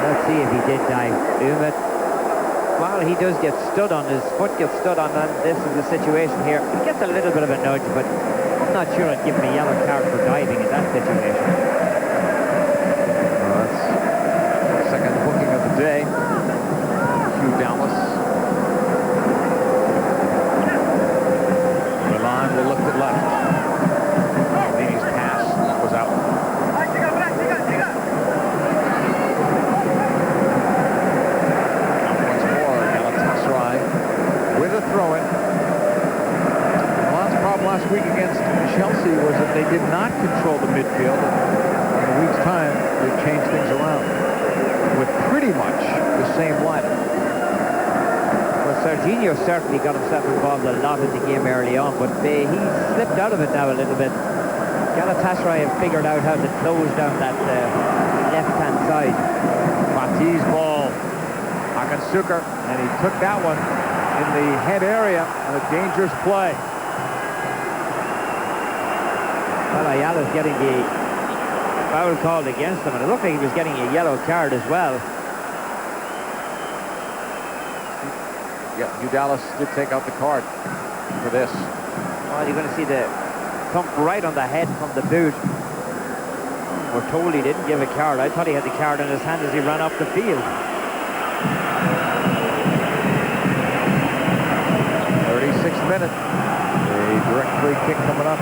Let's see if he did dive. Umit, well, he does get stood on. His foot gets stood on, and this is the situation here. He gets a little bit of a nudge, but I'm not sure I'd give him a yellow card for diving in that situation. Well, that's the second booking of the day. Hugh Dallas. Milan will lift it left. Dini's pass was out. Once more, Galatasaray with a throw-in. Milan's problem last week against Chelsea was that they did not control the midfield. In a week's time, they've changed things around with pretty much the same lineup. Well, Serginho certainly got himself involved a lot in the game early on, but he slipped out of it now a little bit. Galatasaray have figured out how to close down that left-hand side. Fatih's ball. Hakan Suker, and he took that one in the head area on a dangerous play. Well, Ayala's getting the foul called against him, and it looked like he was getting a yellow card as well. Yeah, Udalis did take out the card for this. Well, you're going to see the thump right on the head from the boot. We're told he didn't give a card. I thought he had the card in his hand as he ran off the field. 36th minute. A direct free kick coming up.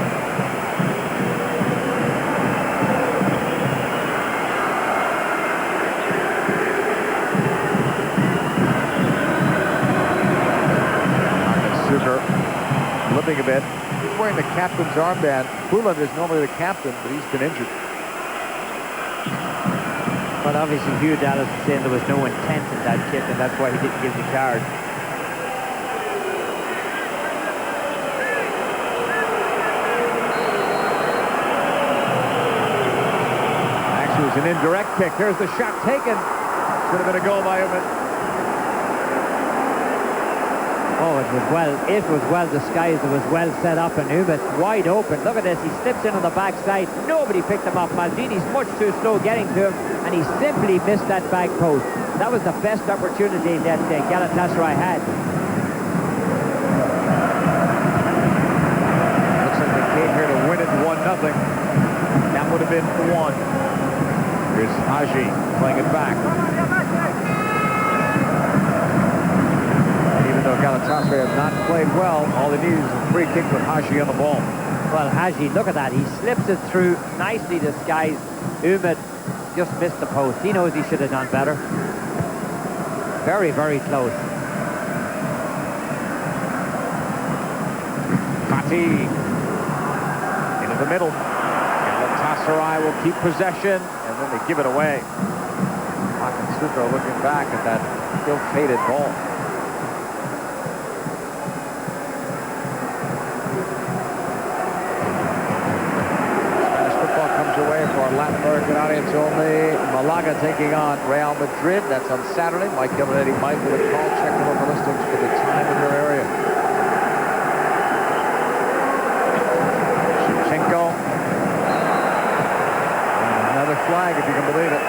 Suker limping a bit. He's wearing the captain's armband. Buland is normally the captain, but he's been injured. But obviously Hugh Dallas is saying there was no intent in that kick, and that's why he didn't give the card. Actually, it was an indirect kick. Here's the shot taken. Should have been a goal by Umit. Oh, it was well disguised. It was well set up, and Umit wide open. Look at this. He slips in on the backside. Nobody picked him up. Maldini's much too slow getting to him, and he simply missed that back post. That was the best opportunity that Galatasaray had. Looks like they came here to win it 1-0. That would have been the one. Here's Haji playing it back. Even though Galatasaray have not played well, all they need is a free kick with Haji on the ball. Well, Haji, look at that. He slips it through, nicely disguised. Umit just missed the post. He knows he should have done better. Very, very close. Fatih into the middle. Galatasaray will keep possession, and then they give it away. Suko looking back at that ill-fated ball. Away for our Latin American audience only. Malaga taking on Real Madrid. That's on Saturday. Mike Gill and Eddie Mike with a call. Check the local listings for the time in your area. Shevchenko. And another flag, if you can believe it.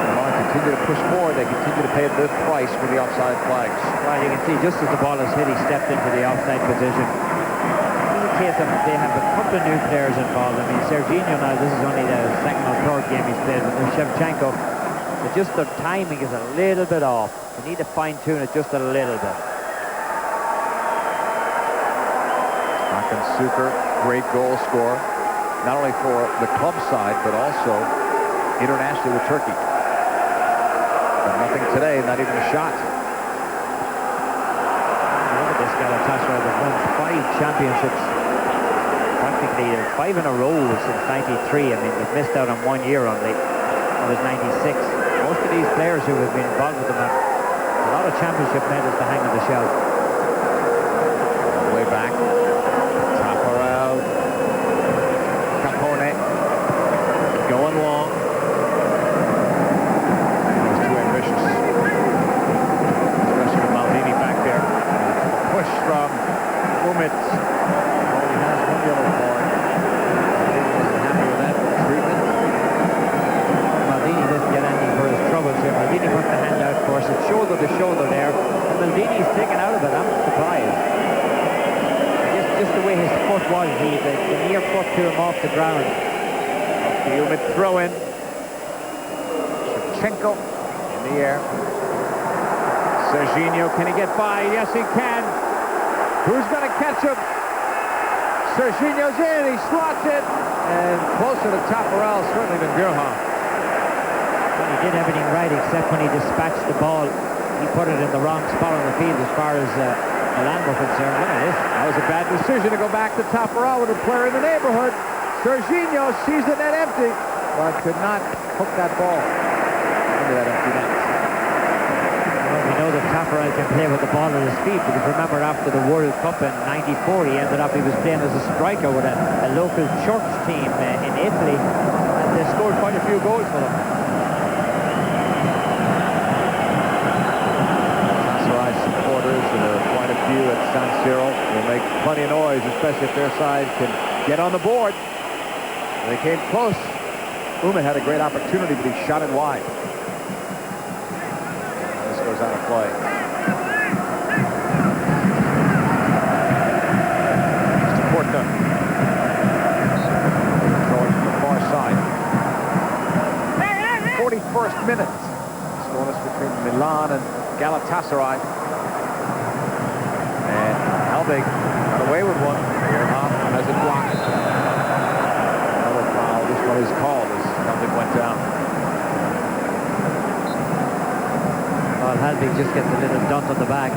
Milan continue to push forward. They continue to pay the price for the offside flags. Well, you can see just as the ball is hit, he stepped into the offside position. In the case of, they have a couple of new players involved. I mean, Serginho now, this is only the second or third game he's played with Shevchenko. But just the timing is a little bit off. They need to fine-tune it just a little bit. Hakan Şükür, great goal scorer. Not only for the club side, but also internationally with Turkey. But nothing today, not even a shot. Galatasaray have won 5 championships, practically 5 in a row since '93. I mean, they've missed out on 1 year only. It was '96. Most of these players who have been involved with them have a lot of championship medals to hang on the shelf. Way back. Taparel. Capone. Going long. He was too ambitious. Especially with Maldini back there. Push from Umit. Only has 1 yellow card. Maldini isn't happy with that treatment. Maldini doesn't get anything for his troubles here. Maldini puts the hand out for us. It's shoulder to shoulder there. And Maldini's taken out of it. I'm surprised. Just the way his foot was, the near foot threw him off the ground. The Umit throw in. Shevchenko in the air. Serginho, can he get by? Yes, he can. Who's going to catch him? Serginho's in. He slots it. And closer to Taparel, certainly than Gurhan. Well, he did everything right except when he dispatched the ball. He put it in the wrong spot on the field as far as Milan were concerned. Look at this. That was a bad decision to go back to Taparel with a player in the neighborhood. Serginho sees the net empty, but could not hook that ball into that empty net. We know that Taparel can play with the ball at his feet, because remember after the World Cup in '94 he was playing as a striker with a local church team in Italy, and they scored quite a few goals for them. Galatasaray supporters, and there are quite a few at San Siro, will make plenty of noise, especially if their side can get on the board. They came close. Umit had a great opportunity, but he shot it wide. Goes out of play. Mr. Porta. Going to the far side. 41st minute. Scoreless between Milan and Galatasaray. And Helbig got away with one. Gurhan has it blocked. Another foul. This one is called as Helbig went down. Well, Helbig just gets a little dot on the back.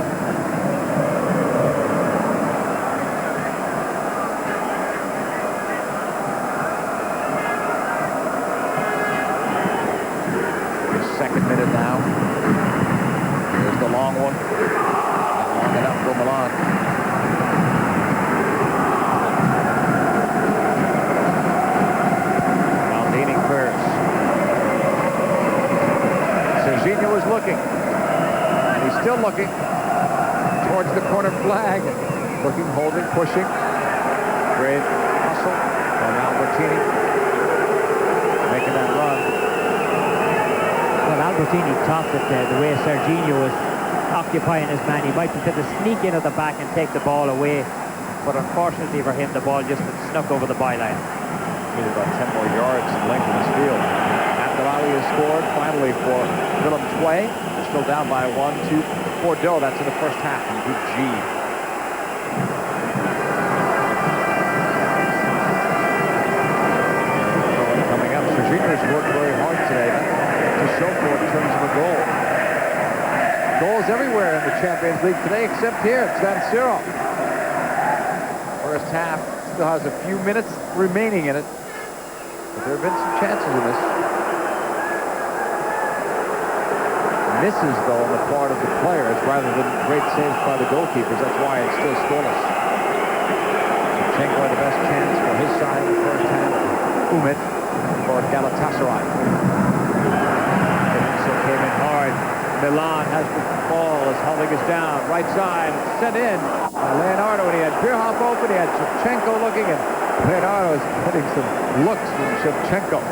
The second minute now. Here's the long one. Not long enough for Milan. Maldini first. still looking towards the corner flag. Looking, holding, pushing. Great hustle from Albertini. Making that run. Well, Albertini thought that the way Serginho was occupying his man, he might be able to sneak in at the back and take the ball away. But unfortunately for him, the ball just snuck over the byline. Needed about 10 more yards in length in his field. Abdelali has scored finally for Willem II. They're still down by 1-2 Bordeaux. That's in the first half in Group G. Coming up, Serginho's worked very hard today to show for it in terms of a goal. Goals everywhere in the Champions League today except here at San Siro. First half still has a few minutes remaining in it. But there have been some chances in this. Misses, though, on the part of the players rather than great saves by the goalkeepers. That's why it's still scoreless. Shevchenko had the best chance for his side in the first half. Umit for Galatasaray. So came in hard. Milan has the ball as Hulling is down. Right side, sent in. Leonardo, and he had Bierhoff open. He had Shevchenko looking, and Leonardo is getting some looks from Shevchenko.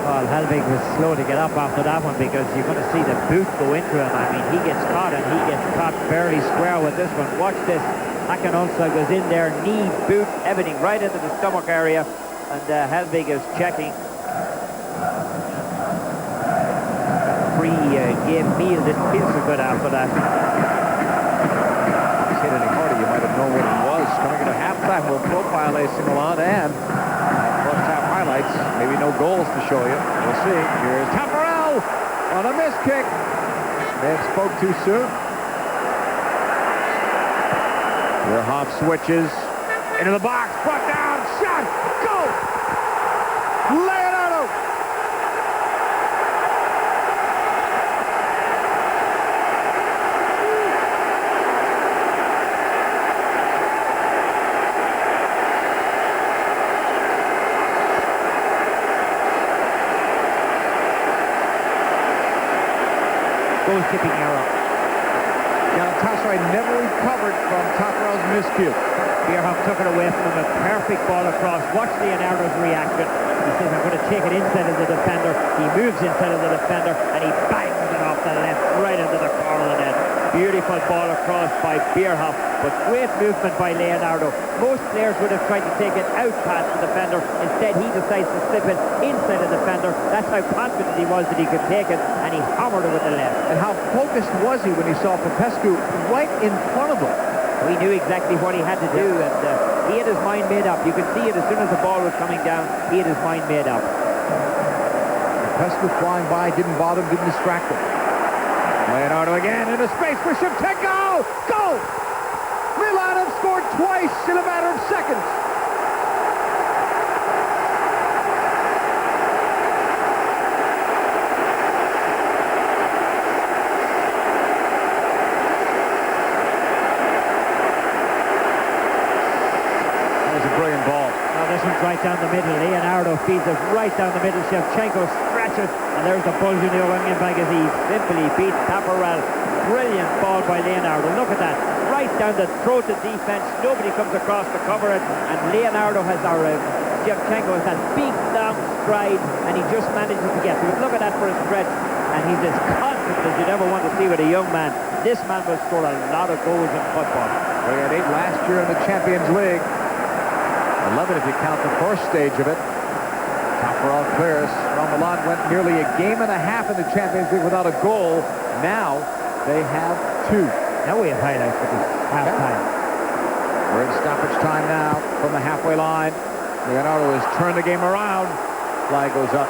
Well, Helvig was slow to get up after that one because you're going to see the boot go into him. I mean, he gets caught, and he gets caught fairly square with this one. Watch this. Hakan also goes in there, knee, boot, everything right into the stomach area, and Helvig is checking. Pre-game meal didn't feel so good after that. If he's hit any harder, you might have known what it was. Coming into halftime, we'll profile AC Milan and first half highlights. Maybe no goals to show you. We'll see. Here's Tafarel on a missed kick. May have spoke too soon. Bierhoff switches into the box. Brought down. Shot. Go! Leonardo! Goal-keeping error. Galatasaray never recovered from Tafarel's miscue. Bierhoff took it away from him, a perfect ball across. Watch Leonardo's reaction. He says, I'm going to take it inside of the defender. He moves inside of the defender, and he bangs it off the left, right into the corner of the net. Beautiful ball across by Bierhoff, but great movement by Leonardo. Most players would have tried to take it out past the defender. Instead, he decides to slip it inside the defender. That's how confident he was that he could take it, and he hammered it with the left. And how focused was he when he saw Popescu right in front of him? He knew exactly what he had to do, and he had his mind made up. You could see it as soon as the ball was coming down. He had his mind made up. Popescu flying by, didn't bother him, didn't distract him. Leonardo again into space for Shevchenko! Goal! Milan have scored twice in a matter of seconds. Right down the middle. Leonardo feeds it right down the middle. Shevchenko stretches, and there's the bulge in the winging bag as he simply beats Tafarel. Brilliant ball by Leonardo. Look at that. Right down the throat of defense. Nobody comes across to cover it, and Leonardo has Shevchenko has that big long stride, and he just manages to get through it. Look at that for a stretch, and he's as confident as you'd ever want to see with a young man. This man will score a lot of goals in football. He had 8 last year in the Champions League. 11 if you count the first stage of it. Tafarel clears. Milan went nearly a game and a half in the Champions League without a goal. Now they have 2. Now we have highlights for this halftime. We're in stoppage time now from the halfway line. Leonardo has turned the game around. Flag goes up.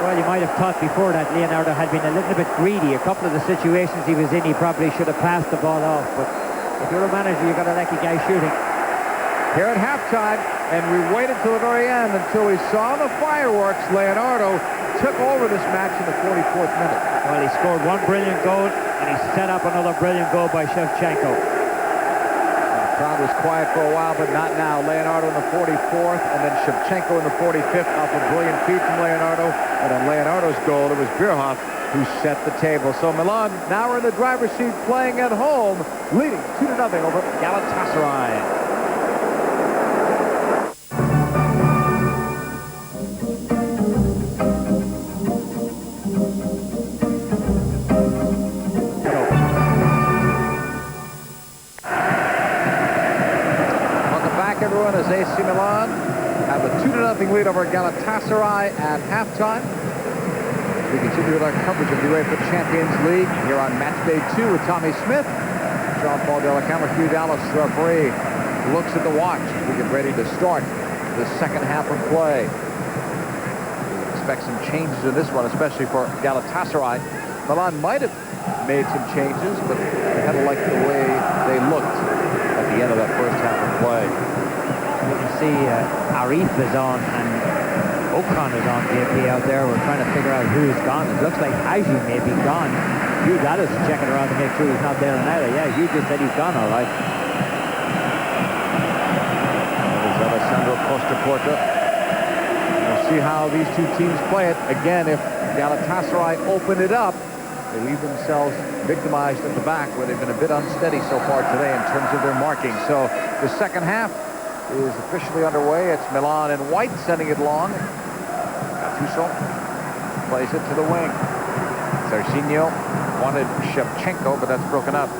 Well, you might have thought before that Leonardo had been a little bit greedy. A couple of the situations he was in, he probably should have passed the ball off. But if you're a manager, you've got to let the guy shooting. Here at halftime, and we waited till the very end until we saw the fireworks. Leonardo took over this match in the 44th minute. Well, he scored one brilliant goal, and he set up another brilliant goal by Shevchenko. The crowd was quiet for a while, but not now. Leonardo in the 44th, and then Shevchenko in the 45th off a brilliant feed from Leonardo. And on Leonardo's goal, it was Bierhoff who set the table. So Milan now are in the driver's seat playing at home, leading 2-0 over Galatasaray. Everyone, as AC Milan have a 2-0 lead over Galatasaray at halftime. We continue with our coverage of the UEFA Champions League here on match day 2 with Tommy Smith. Jean-Paul Delacamera, Hugh Dallas, the referee, looks at the watch as we get ready to start the second half of play. We expect some changes in this one, especially for Galatasaray. Milan might have made some changes, but I had to like the way they looked at the end of that first half of play. You can see Arif is on and Ocon is on JP out there. We're trying to figure out who's gone. It looks like Haji may be gone. Hugh Dallas is checking around to make sure he's not there either. Yeah, Hugh just said he's gone all right. There's Alessandro Costa-Porta. We'll see how these two teams play it. Again, if Galatasaray open it up, they leave themselves victimized at the back where they've been a bit unsteady so far today in terms of their marking. So the second half is officially underway. It's Milan in white sending it long. Gattuso plays it to the wing. Serginho wanted Shevchenko, but that's broken up.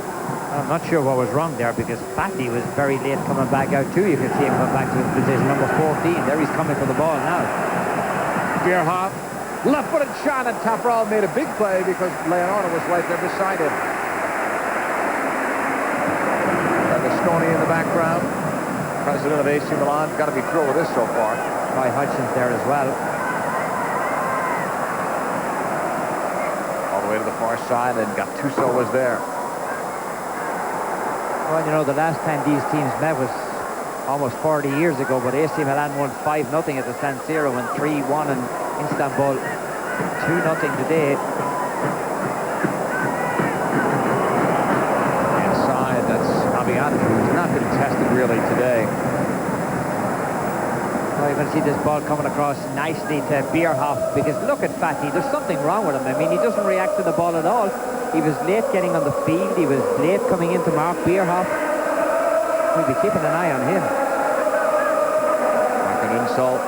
I'm not sure what was wrong there because Fati was very late coming back out too. You can see him come back to his position, number 14. There he's coming for the ball now. Bierhoff, left-footed shot, and Tafral made a big play because Leonardo was right there beside him. Berlusconi in the background. President of AC Milan, got to be thrilled with this so far. Roy Hodgson's there as well. All the way to the far side, and Gattuso was there. Well, you know, the last time these teams met was almost 40 years ago, but AC Milan won 5-0 at the San Siro and 3-1 in Istanbul. 2-0 today. Inside, that's Abiat, who's not been tested really today. Well, you're going to see this ball coming across nicely to Bierhoff because look at Fati. There's something wrong with him. I mean, he doesn't react to the ball at all. He was late getting on the field. He was late coming into Mark Bierhoff. We'll be keeping an eye on him. Like an insult.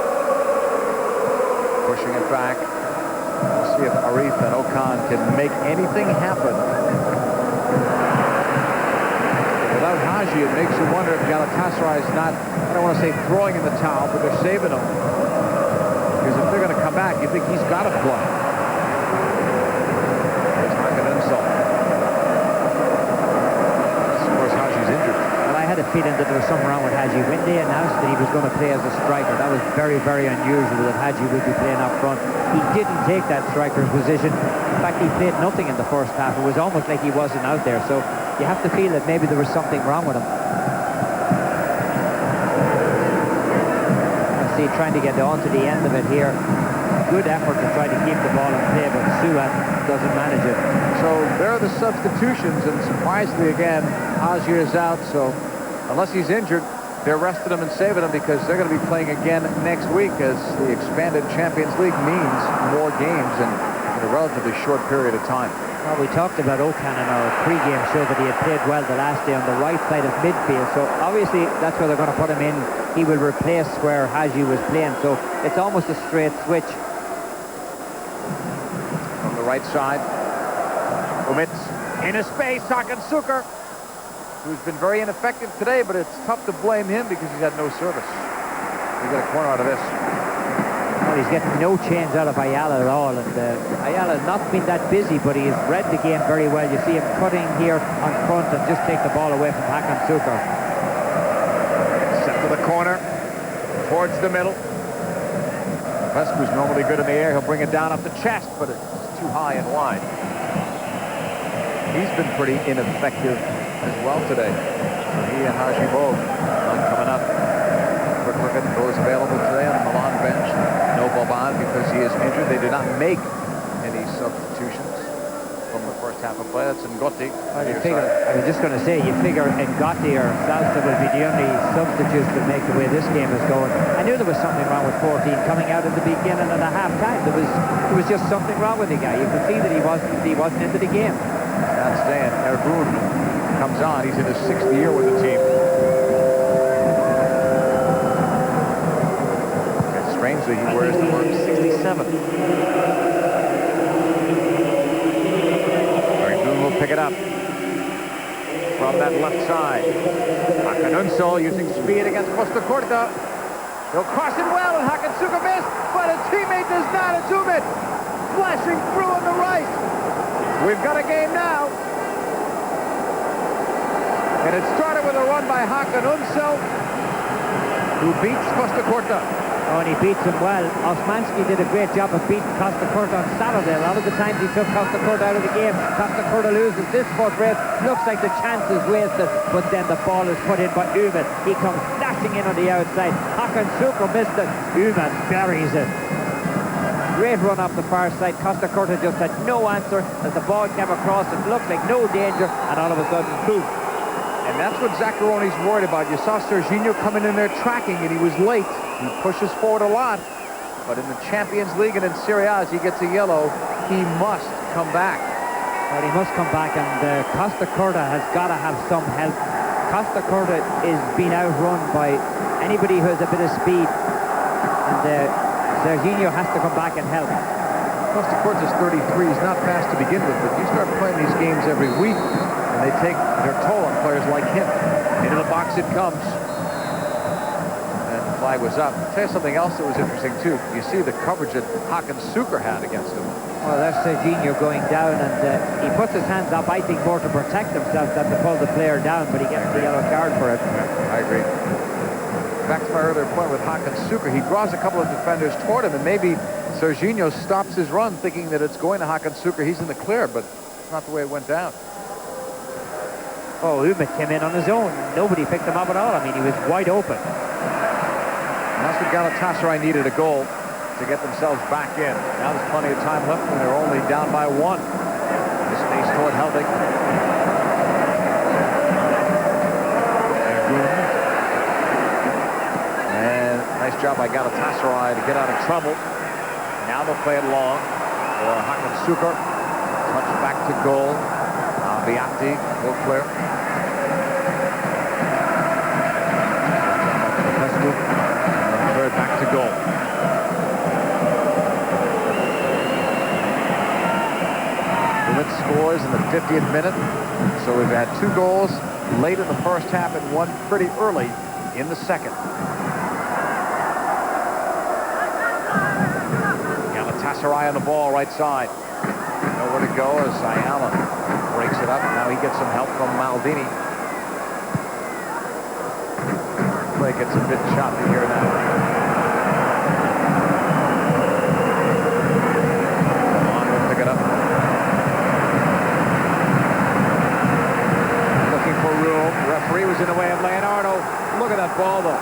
Pushing it back. We'll see if Arif and Ocon can make anything happen. Without Haji, it makes you wonder if Galatasaray is not, I don't want to say throwing in the towel, but they're saving him. Because if they're going to come back, you think he's got to play. It's like an insult. Of course, Haji's injured. Well, I had a feeling that there was something wrong with Haji. When they announced that he was going to play as a striker, that was very, very unusual that Haji would be playing up front. He didn't take that striker's position. In fact, he played nothing in the first half. It was almost like he wasn't out there. So you have to feel that maybe there was something wrong with him. I see trying to get on to the end of it here. Good effort to try to keep the ball in play, but Suat doesn't manage it. So there are the substitutions, and surprisingly again, Haji is out. So unless he's injured, they're resting him and saving him because they're going to be playing again next week as the expanded Champions League means more games in a relatively short period of time. Well, we talked about Ocon in our pre-game show that he had played well the last day on the right side of midfield. So obviously that's where they're going to put him in. He will replace where Haji was playing. So it's almost a straight switch. From the right side, Umits in a space, Hakan Suker, who's been very ineffective today, but it's tough to blame him because he's had no service. He got a corner out of this. Well, he's getting no change out of Ayala at all, and Ayala has not been that busy, but he has read the game very well. You see him cutting here on front and just take the ball away from Hakan Suker. Set to the corner, towards the middle. Vescu's normally good in the air. He'll bring it down off the chest, but it's too high and wide. He's been pretty ineffective as well today. So he and Haji both coming up. Quick look at those available today on the Milan bench. No Boban because he is injured. They did not make any substitutions. from the first half of play. That's Ngotti. Well, I was just going to say, you figure Ngotti or Salsa will be the only substitutes that make the way this game is going. I knew there was something wrong with 14 coming out at the beginning of the half-time. There was just something wrong with the guy. You could see that he wasn't into the game. Not staying. Ergun comes on. He's in his 6th year with the team. And strangely, he wears the number 67. Pick it up from that left side. Hakan using speed against Costa Corta. He'll cross it well, and Hakan Suker missed, but a teammate does not. It's Umit flashing through on the right. We've got a game now. And it started with a run by Hakan Unsel, who beats Costa Corta. Oh, and he beats him well. Osmanski did a great job of beating Costa Corta on Saturday. A lot of the times he took Costa Corta out of the game. Costa Corta loses this foot race. Looks like the chance is wasted, but then the ball is put in by Umit. He comes flashing in on the outside. Hakan Suker missed it. Umit buries it. Great run off the far side. Costa Corta just had no answer as the ball came across. It looked like no danger, and all of a sudden, poof. And that's what Zaccheroni's worried about. You saw Serginho coming in there tracking, and he was late. He pushes forward a lot, but in the Champions League and in Serie A, as he gets a yellow, he must come back. Well, he must come back, and Costa Corta has got to have some help. Costa Corta is being outrun by anybody who has a bit of speed, and Serginho has to come back and help. Costa Corta's 33. He's not fast to begin with, but you start playing these games every week, and they take their toll on players like him. Into the box it comes. Flag was up. I'll tell you something else that was interesting too. You see the coverage that Hakan Suker had against him. Well, that's Serginho going down, and he puts his hands up, I think, more to protect himself than to pull the player down, but he gets the yellow card for it. I agree. Back to my earlier point with Hakan Suker, he draws a couple of defenders toward him, and maybe Serginho stops his run thinking that it's going to Hakan Suker. He's in the clear, but it's not the way it went down. Oh, Umit came in on his own. Nobody picked him up at all. I mean, he was wide open. And that's what Galatasaray needed, a goal to get themselves back in. Now there's plenty of time left, and they're only down by 1. The space toward Helvig. And nice job by Galatasaray to get out of trouble. Now they'll play it long for Hakan Suker. Touch back to goal. Biatti will clear. Back to goal. Umit scores in the 50th minute. So we've had 2 goals late in the first half and 1 pretty early in the second. Galatasaray on the ball, right side. Nowhere to go as Ayala breaks it up. Now he gets some help from Maldini. Play gets a bit choppy here now. Referee was in the way of Leonardo. Look at that ball, though.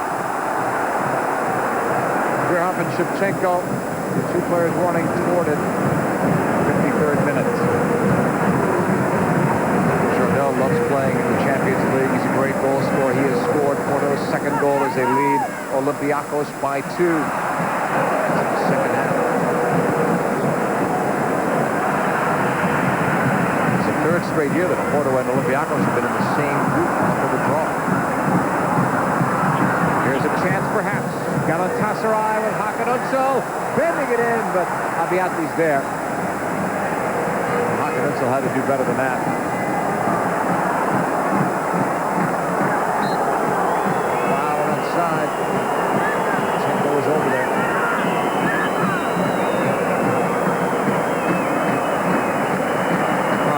Grihop and Shevchenko, the 2 players running toward it. 53rd minute. Chardel loves playing in the Champions League. He's a great goal scorer. He has scored Porto's second goal as they lead Olympiacos by 2. That's in the second half. It's the 3rd straight year that Porto and Olympiacos have been in the same group after the draw. Here's a chance perhaps. Galatasaray with Hakan Unsel bending it in, but Abiati's there. Hakan Unsel had to do better than that. Wow, on that side. Chenko was over there.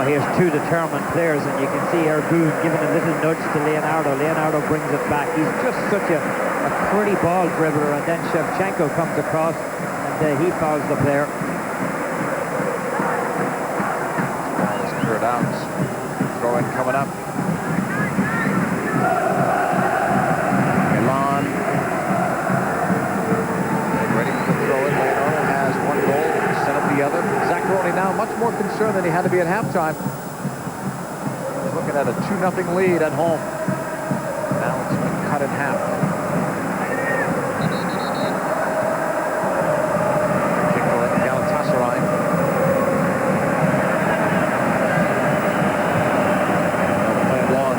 Here's 2 determined players, and you can see Ergun giving a little nudge to Leonardo. Leonardo brings it back. He's just such a pretty ball dribbler, and then Shevchenko comes across, and he fouls the player. Ball is cleared out. Throw in coming up. Milan. Ready to throw it. Leonardo has 1 goal. Set up the other. Zaccheroni now much more more concerned than he had to be at halftime. He's looking at a 2-0 lead at home. Now it's been cut in half. Kick for Galatasaray. Playing long.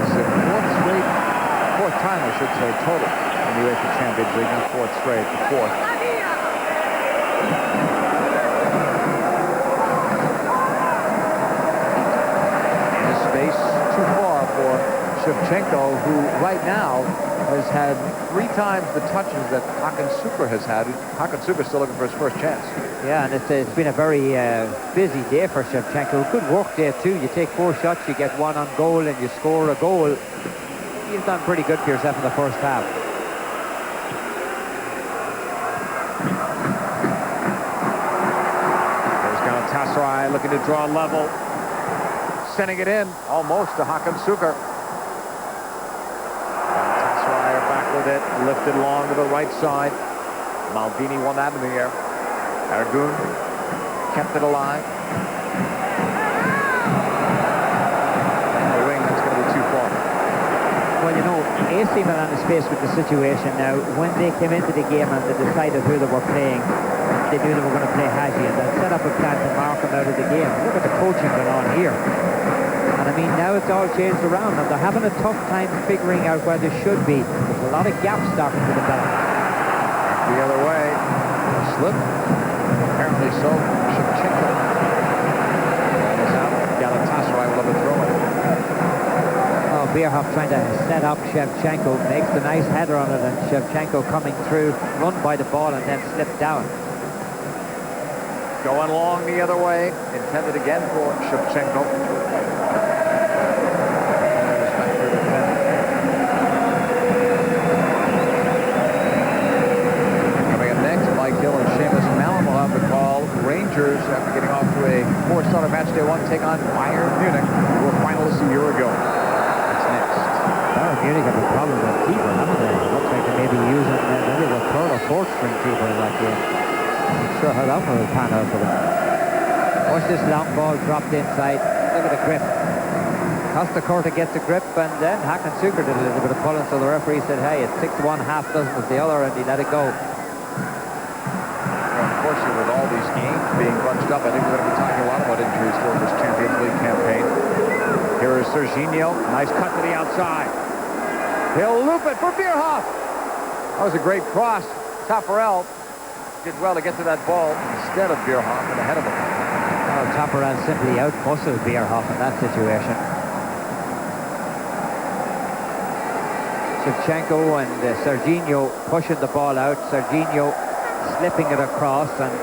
Fourth time, I should say, total in the UEFA Champions League. Not fourth straight, the fourth. Too far for Shevchenko, who right now has had 3 times the touches that Hakan Şükür has had. Hakan Şükür still looking for his first chance. Yeah, and it's been a very busy day for Shevchenko. Good work day too. You take 4 shots, you get 1 on goal, and you score a goal. You've done pretty good for yourself in the first half. There's Galatasaray looking to draw level. Sending it in, almost to Hakan Şükür. Galatasaray are back with it, lifted long to the right side. Maldini won that in the air. Ergun kept it alive. The wing, that's going to be too far. Well, you know, AC Milan is faced with the situation now. When they came into the game and they decided who they were playing, they knew they were going to play Hagi, and they'll set up a plan to mark him out of the game. Look at the coaching going on here. And I mean, now it's all changed around, and they're having a tough time figuring out where they should be. There's a lot of gaps starting to develop. The other way. Slip. Apparently so. Shevchenko. Is out. Galatasaray will have a throw in. Oh, Bierhoff trying to set up Shevchenko. Makes the nice header on it, and Shevchenko coming through, run by the ball, and then slip down. Going long the other way. Intended again for Shevchenko. Coming up next, Mike Hill and Seamus Malin will have the call. Rangers, after getting off to a 4-star match day 1, take on Bayern Munich, who were finalists a year ago. That's next. Bayern Munich have a problem with keeper, haven't they? Looks like they may be using maybe the 3rd or 4th string keeper in that game. I'm not sure how that one will pan out for them. Watch this long ball dropped inside. Look at the grip. Costa Curta gets a grip, and then Hakan Şükür did a little bit of pulling, so the referee said, hey, it's 6-1, half dozen of the other, and he let it go. Unfortunately, with all these games being bunched up, I think we're going to be talking a lot about injuries during this Champions League campaign. Here is Serginho. Nice cut to the outside. He'll loop it for Bierhoff. That was a great cross. Taffarel did well to get to that ball instead of Bierhoff and ahead of him. Well, Taffarel simply out-muscled Bierhoff in that situation. Shevchenko and Serginho pushing the ball out. Serginho slipping it across, and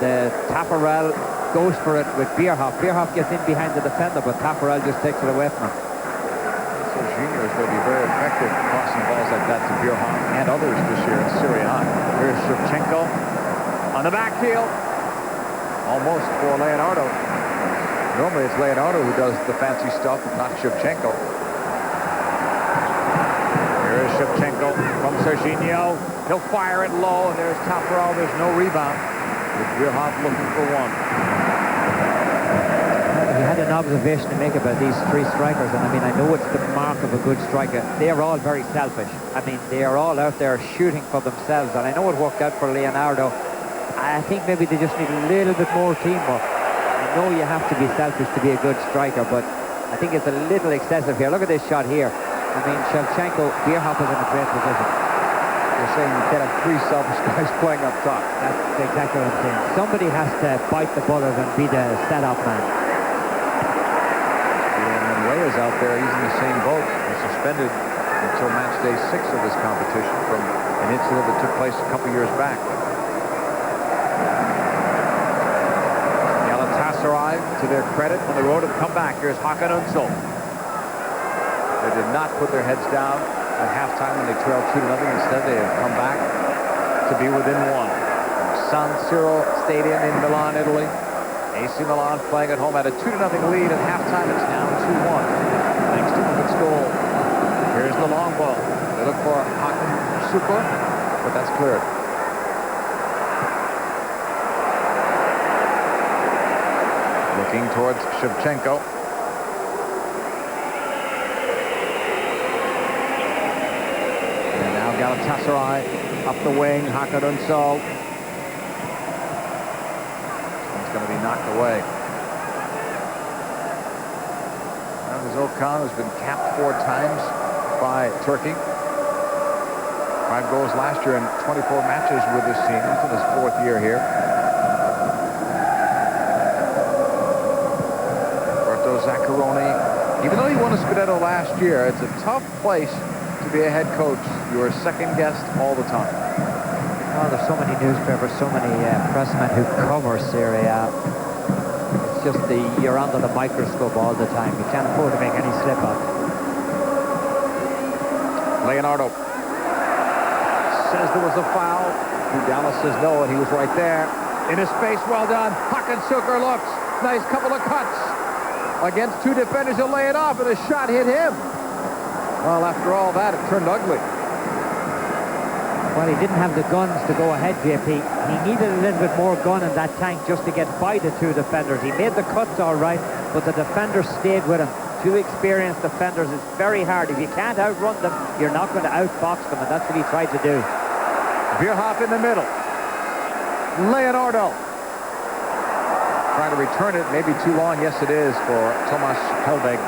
Taffarel goes for it with Bierhoff. Bierhoff gets in behind the defender, but Taffarel just takes it away from him. Serginho is going to be very effective crossing balls like that to Bierhoff and others this year in Serie A. Here's Shevchenko on the back heel. Almost for Leonardo. Normally it's Leonardo who does the fancy stuff, not Shevchenko. Here is Shevchenko from Serginho. He'll fire it low, and there's Taffarel. There's no rebound. With Bierhoff looking for one. He had an observation to make about these 3 strikers, and I mean, I know it's the mark of a good striker. They are all very selfish. I mean, they are all out there shooting for themselves, and I know it worked out for Leonardo. I think maybe they just need a little bit more teamwork. I know you have to be selfish to be a good striker, but I think it's a little excessive here. Look at this shot here. I mean, Shevchenko, Bierhoff is in a great position. You're saying you can't have 3 selfish guys playing up top. That's exactly what I'm saying. Somebody has to bite the bullet and be the set-up man. And Way is out there. He's in the same boat. He's suspended until match day 6 of this competition from an incident that took place a couple years back. Galatasaray, to their credit, on the road have come back. Here's Hakan Ünsal. They did not put their heads down at halftime when they trailed 2-0. Instead, they have come back to be within 1. San Siro Stadium in Milan, Italy. AC Milan playing at home at a 2-0 lead. At halftime, it's now 2-1. Thanks to Uvic's goal. Here's the long ball. They look for Hakan Şükür, but that's cleared. Looking towards Shevchenko. And now Galatasaray up the wing. Hakan Ünsal. It's going to be knocked away. Okan has been capped 4 times by Turkey. 5 goals last year in 24 matches with this team. He's in his 4th year here. Roberto Zaccaroni, even though he won a Scudetto last year, it's a tough place to be a head coach. You are second guessed all the time. Oh, there's so many newspapers, so many pressmen who cover Serie A. Just you're under the microscope all the time. You can't afford to make any slip-ups. Leonardo says there was a foul. Dallas says no, and he was right there. In his space, well done. Hakan Suker looks. Nice couple of cuts. Against 2 defenders, he'll lay it off, and the shot hit him. Well, after all that, it turned ugly. Well, he didn't have the guns to go ahead, JP. He needed a little bit more gun in that tank just to get by the 2 defenders. He made the cuts all right, but the defenders stayed with him. 2 experienced defenders. It's very hard. If you can't outrun them, you're not going to outbox them, and that's what he tried to do. Bierhoff in the middle. Leonardo. Trying to return it. Maybe too long. Yes, it is for Thomas Helveg.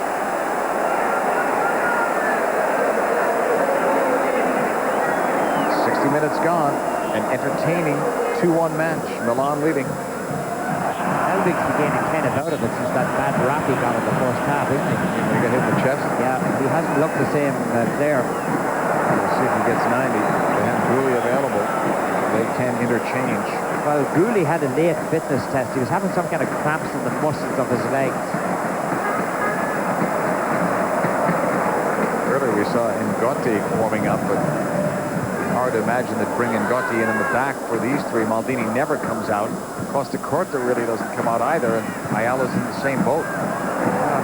60 minutes gone. An entertaining 2-1 match. Milan leading. Helvig's beginning kind of out of it since that bad rap he got in the first half, isn't he? He got hit in the chest? Yeah, he hasn't looked the same player. We'll see if he gets 90. They have Gouli available. They can interchange. Well, Gouli had a late fitness test. He was having some kind of cramps in the muscles of his legs. Earlier we saw Ngotti warming up, but hard to imagine that bringing Ngotti in the back for these 3. Maldini never comes out. Costa Corta really doesn't come out either, and Ayala's in the same boat.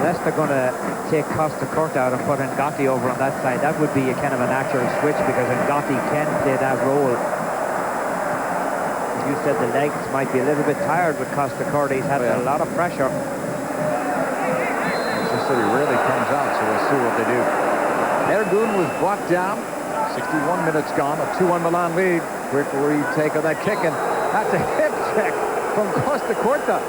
Unless they're going to take Costa Corta out and put Ngotti over on that side, that would be a kind of a natural switch because Ngotti can play that role. As you said, the legs might be a little bit tired with Costa Corta. He's had a lot of pressure. It's just that he rarely comes out, so we'll see what they do. Ergun was brought down. 61 minutes gone. A 2-1 Milan lead. Quick retake of that kick, and that's a hip check from Costa Corta.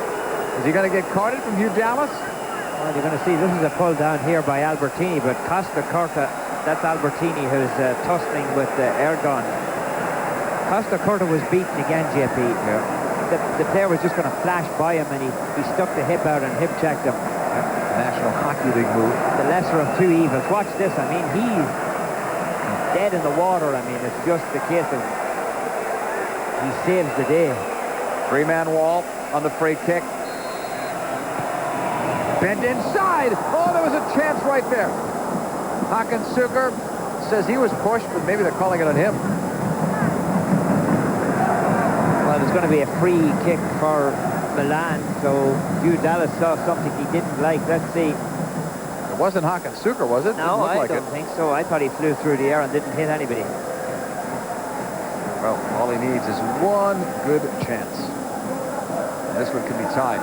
Is he going to get carded from Hugh Dallas? Well, you're going to see this is a pull down here by Albertini, but Costa Corta, that's Albertini who's tussling with Ergun. Costa Corta was beaten again, JP. Yeah. The player was just going to flash by him, and he stuck the hip out and hip checked him. National Hockey League move. The lesser of 2 evils. Watch this. I mean, he's dead in the water. I mean, it's just the case of he saves the day. 3-man wall on the free kick. Bent inside. Oh, there was a chance right there. Hakan Suker says he was pushed, but maybe they're calling it on him. Well, there's going to be a free kick for Milan, so Hugh Dallas saw something he didn't like. Let's see. It wasn't Hakan Suker, was it? No, I don't think so. I thought he flew through the air and didn't hit anybody. Well, all he needs is 1 good chance. And this one could be tied.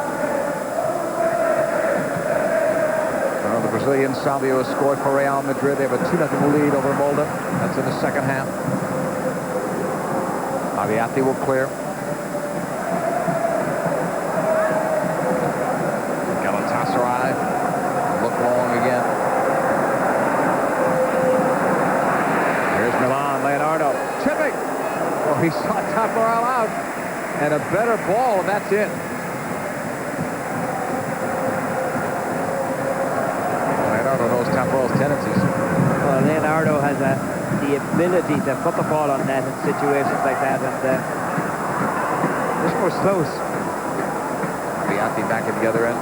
So the Brazilian Savio has scored for Real Madrid. They have a 2-0 lead over Molde. That's in the second half. Aviati will clear. Galatasaray look long again. Here's Milan, Leonardo, tipping. Oh, he saw Taparel out. And a better ball, and that's it. Leonardo knows Taparel's tendencies. Well, Leonardo has the ability to put the ball on net in situations like that, and this was close. Aviati back at the other end.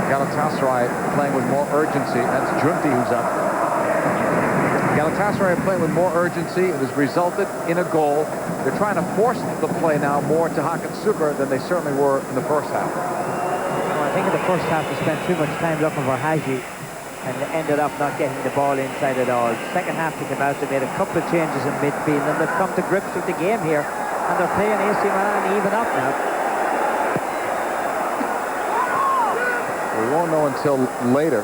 Galatasaray playing with more urgency. That's Junti who's up. Galatasaray playing with more urgency. It has resulted in a goal. They're trying to force the play now more to Hakan Suker than they certainly were in the first half. Well, I think in the first half they spent too much time looking for Haji and ended up not getting the ball inside at all. Second half they came out, they made a couple of changes in midfield, and they've come to grips with the game here, and they're playing AC Milan even up now. We won't know until later,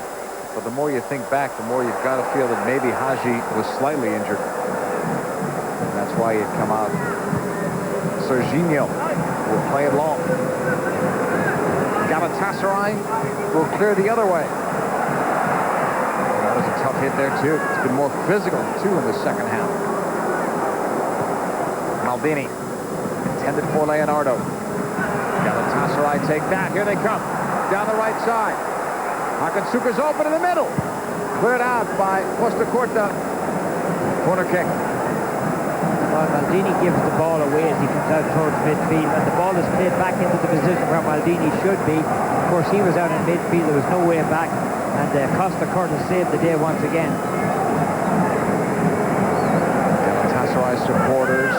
but the more you think back, the more you've got to feel that maybe Haji was slightly injured. And that's why he'd come out. Serginho will play it long. Galatasaray will clear the other way. That was a tough hit there, too. It's been more physical, too, in the second half. Maldini, intended for Leonardo. Galatasaray take that. Here they come. Down the right side. Hakan Suker's open in the middle. Cleared out by Costa Corta. Corner kick. Well, Maldini gives the ball away as he comes out towards midfield, and the ball is played back into the position where Maldini should be. Of course, he was out in midfield. There was no way back, and Costa Corta saved the day once again. Galatasaray supporters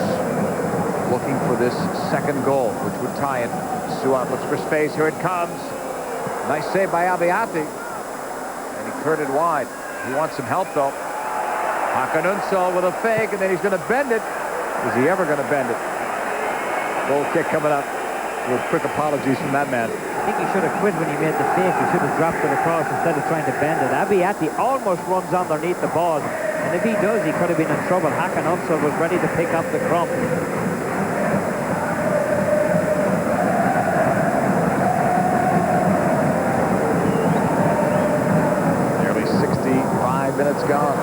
looking for this second goal, which would tie it. Suat looks for space. Here it comes. Nice save by Abiati. And he cleared it wide. He wants some help, though. Hakan Ünsal with a fake, and then he's going to bend it. Is he ever going to bend it? Goal kick coming up. With quick apologies from that man. I think he should have quit when he made the fake. He should have dropped it across instead of trying to bend it. Abiati almost runs underneath the ball. And if he does, he could have been in trouble. Hakan Ünsal was ready to pick up the crumb. Minutes gone.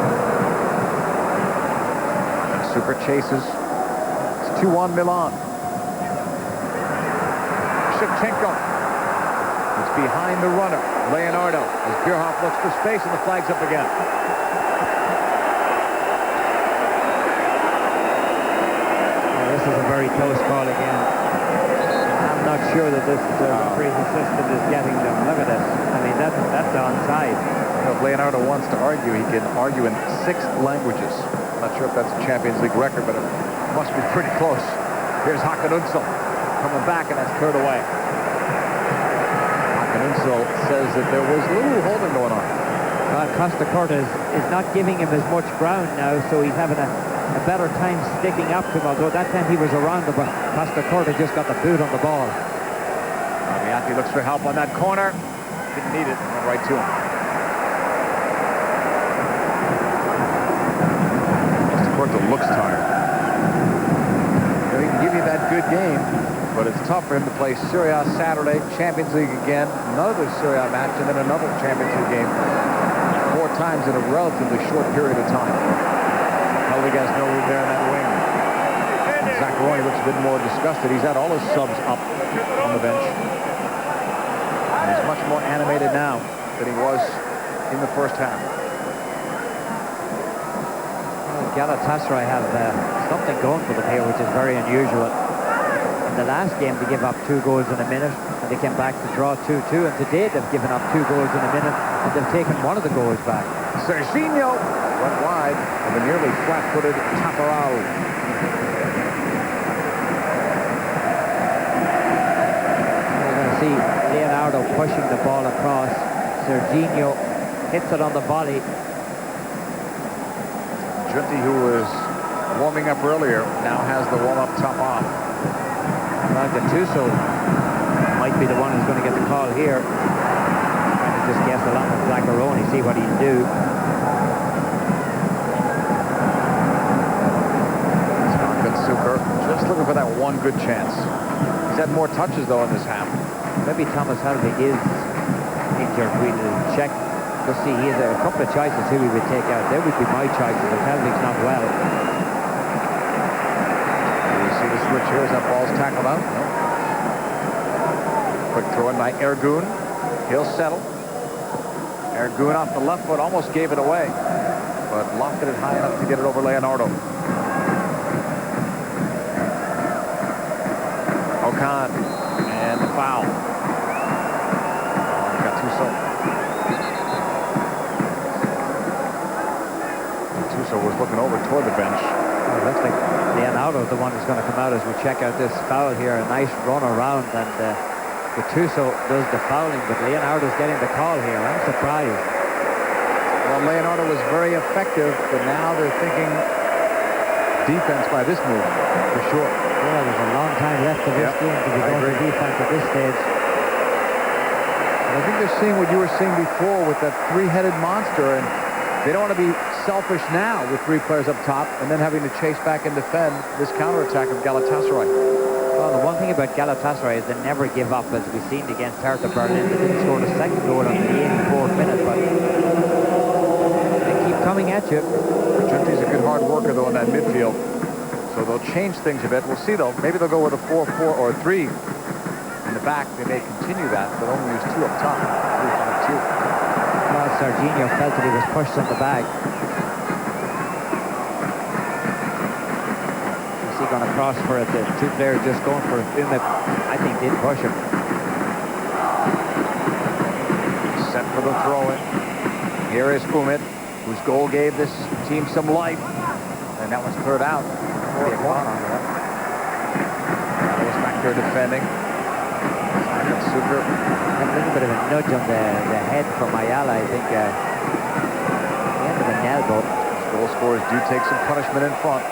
Super chases. It's 2-1 Milan. Shevchenko. It's behind the runner, Leonardo, as Bierhoff looks for space, and the flag's up again. Well, this is a very close call again. I'm not sure that this referee's assistant is getting them. Look at this. I mean, that's onside. If Leonardo wants to argue, he can argue in 6 languages. I'm not sure if that's a Champions League record, but it must be pretty close. Here's Hakan Ünsal coming back, and that's cleared away. Hakan Ünsal says that there was a little holding going on. Costa Corta is not giving him as much ground now, so he's having a better time sticking up to him, although that time he was around him, but Costa Corta just got the boot on the ball. Abiati looks for help on that corner. Didn't need it. Went right to him. Corta looks tired. He can give you that good game, but it's tough for him to play Serie A Saturday, Champions League again, another Serie A match, and then another Champions League game 4 times in a relatively short period of time. Hellwig has no room there in that wing. Zaccaroni looks a bit more disgusted. He's had all his subs up on the bench. And he's much more animated now than he was in the first half. Galatasaray have something going for them here, which is very unusual. In the last game, they gave up 2 goals in a minute, and they came back to draw 2-2. And today, they've given up 2 goals in a minute, and they've taken one of the goals back. Serginho went wide of a nearly flat-footed Taparao. We're going to see Leonardo pushing the ball across. Serginho hits it on the volley. Junti, who was warming up earlier, now has the warm-up top off. Well, Gattuso might be the one who's going to get the call here. Trying to just guess along with Zaccaroni, see what he'll do. Suker just looking for that one good chance. He's had more touches, though, in this half. Maybe Thomas Hellwig is injured. We'll check. You'll see he has a couple of choices who he would take out. They would be my choices if Hellwig's not well. You see the switch here as that ball's tackled out. No. Quick throw in by Ergun. He'll settle. Ergun off the left foot almost gave it away, but lofted it high enough to get it over Leonardo. Okan and the foul. Gattuso. Was looking over toward the bench. Well, it looks like Leonardo is the one who's going to come out as we check out this foul here. A nice run around, and Gattuso does the fouling, but Leonardo's getting the call here. I'm surprised. Well, Leonardo was very effective, but now they're thinking defense by this move, for sure. Yeah, there's a long time left in this game to be going to defense at this stage. And I think they're seeing what you were seeing before with that three-headed monster, and they don't want to be selfish now with three players up top and then having to chase back and defend this counterattack of Galatasaray. Well, the one thing about Galatasaray is they never give up, as we've seen against Hertha Berlin. They didn't score the second goal until the 84th minute, but they keep coming at you. Argenti's a good hard worker, though, in that midfield. So they'll change things a bit. We'll see, though. Maybe they'll go with a 4-4 or a 3 in the back. They may continue that, but only use 2 up top. 3-5-2. Well, Serginho felt that he was pushed on the back. Is he going to cross for it? The two players just going for it. I think did push him. Set for the throw-in. Here is Umit, whose goal gave this team some life. And that was cleared out. That was back there defending. Super. A little bit of a nudge on the head from Ayala, I think. The end of an elbow. Goal scorers do take some punishment in front.